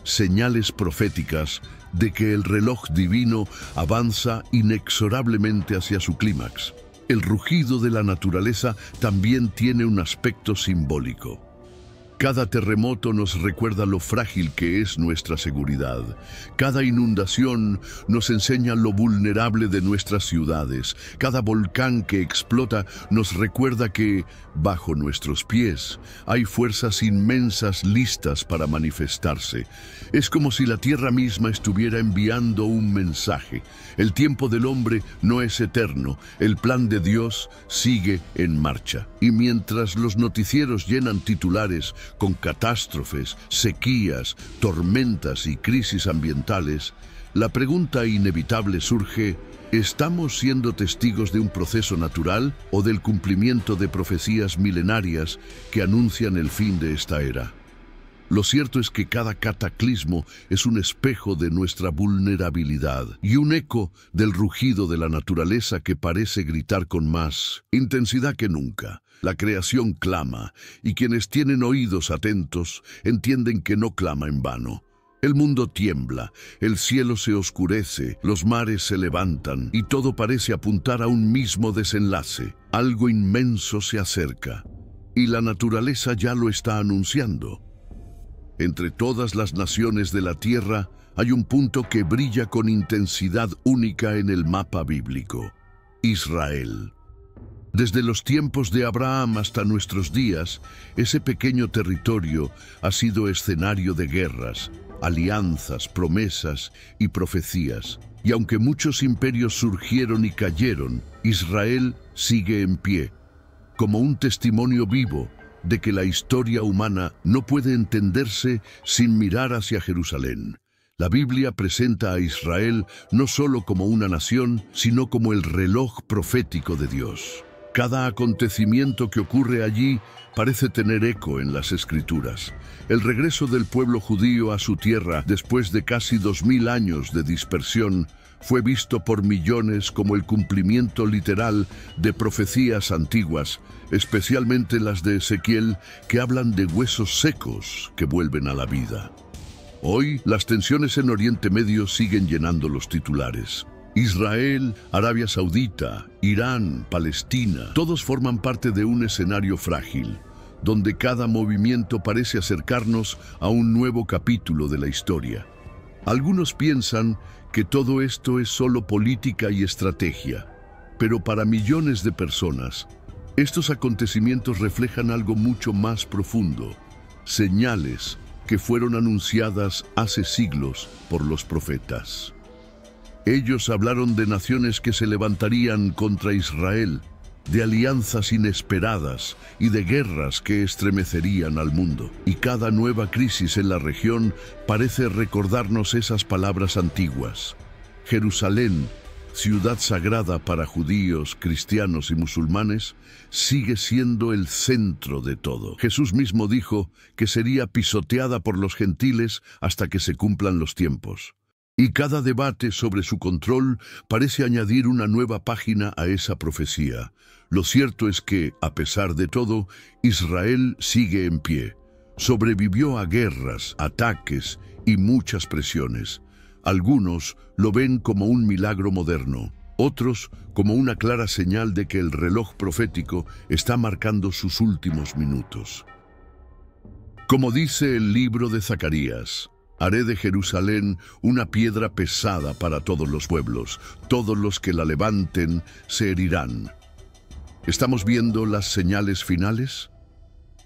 Señales proféticas de que el reloj divino avanza inexorablemente hacia su clímax. El rugido de la naturaleza también tiene un aspecto simbólico. Cada terremoto nos recuerda lo frágil que es nuestra seguridad. Cada inundación nos enseña lo vulnerable de nuestras ciudades. Cada volcán que explota nos recuerda que, bajo nuestros pies, hay fuerzas inmensas listas para manifestarse. Es como si la tierra misma estuviera enviando un mensaje. El tiempo del hombre no es eterno. El plan de Dios sigue en marcha. Y mientras los noticieros llenan titulares con catástrofes, sequías, tormentas y crisis ambientales, la pregunta inevitable surge: ¿estamos siendo testigos de un proceso natural o del cumplimiento de profecías milenarias que anuncian el fin de esta era? Lo cierto es que cada cataclismo es un espejo de nuestra vulnerabilidad y un eco del rugido de la naturaleza que parece gritar con más intensidad que nunca. La creación clama, y quienes tienen oídos atentos entienden que no clama en vano. El mundo tiembla, el cielo se oscurece, los mares se levantan, y todo parece apuntar a un mismo desenlace. Algo inmenso se acerca, y la naturaleza ya lo está anunciando. Entre todas las naciones de la tierra hay un punto que brilla con intensidad única en el mapa bíblico: Israel. Desde los tiempos de Abraham hasta nuestros días, ese pequeño territorio ha sido escenario de guerras, alianzas, promesas y profecías. Y aunque muchos imperios surgieron y cayeron, Israel sigue en pie, como un testimonio vivo de que la historia humana no puede entenderse sin mirar hacia Jerusalén. La Biblia presenta a Israel no solo como una nación, sino como el reloj profético de Dios. Cada acontecimiento que ocurre allí parece tener eco en las Escrituras. El regreso del pueblo judío a su tierra después de casi 2000 años de dispersión fue visto por millones como el cumplimiento literal de profecías antiguas, especialmente las de Ezequiel, que hablan de huesos secos que vuelven a la vida. Hoy, las tensiones en Oriente Medio siguen llenando los titulares. Israel, Arabia Saudita, Irán, Palestina, todos forman parte de un escenario frágil, donde cada movimiento parece acercarnos a un nuevo capítulo de la historia. Algunos piensan que todo esto es solo política y estrategia, pero para millones de personas, estos acontecimientos reflejan algo mucho más profundo, señales que fueron anunciadas hace siglos por los profetas. Ellos hablaron de naciones que se levantarían contra Israel, de alianzas inesperadas y de guerras que estremecerían al mundo. Y cada nueva crisis en la región parece recordarnos esas palabras antiguas. Jerusalén, ciudad sagrada para judíos, cristianos y musulmanes, sigue siendo el centro de todo. Jesús mismo dijo que sería pisoteada por los gentiles hasta que se cumplan los tiempos. Y cada debate sobre su control parece añadir una nueva página a esa profecía. Lo cierto es que, a pesar de todo, Israel sigue en pie. Sobrevivió a guerras, ataques y muchas presiones. Algunos lo ven como un milagro moderno, otros como una clara señal de que el reloj profético está marcando sus últimos minutos. Como dice el libro de Zacarías, haré de Jerusalén una piedra pesada para todos los pueblos. Todos los que la levanten se herirán. ¿Estamos viendo las señales finales?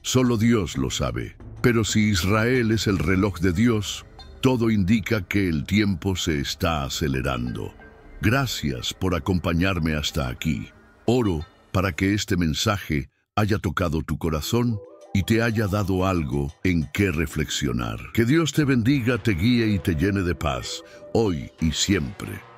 Solo Dios lo sabe. Pero si Israel es el reloj de Dios, todo indica que el tiempo se está acelerando. Gracias por acompañarme hasta aquí. Oro para que este mensaje haya tocado tu corazón y te haya dado algo en qué reflexionar. Que Dios te bendiga, te guíe y te llene de paz, hoy y siempre.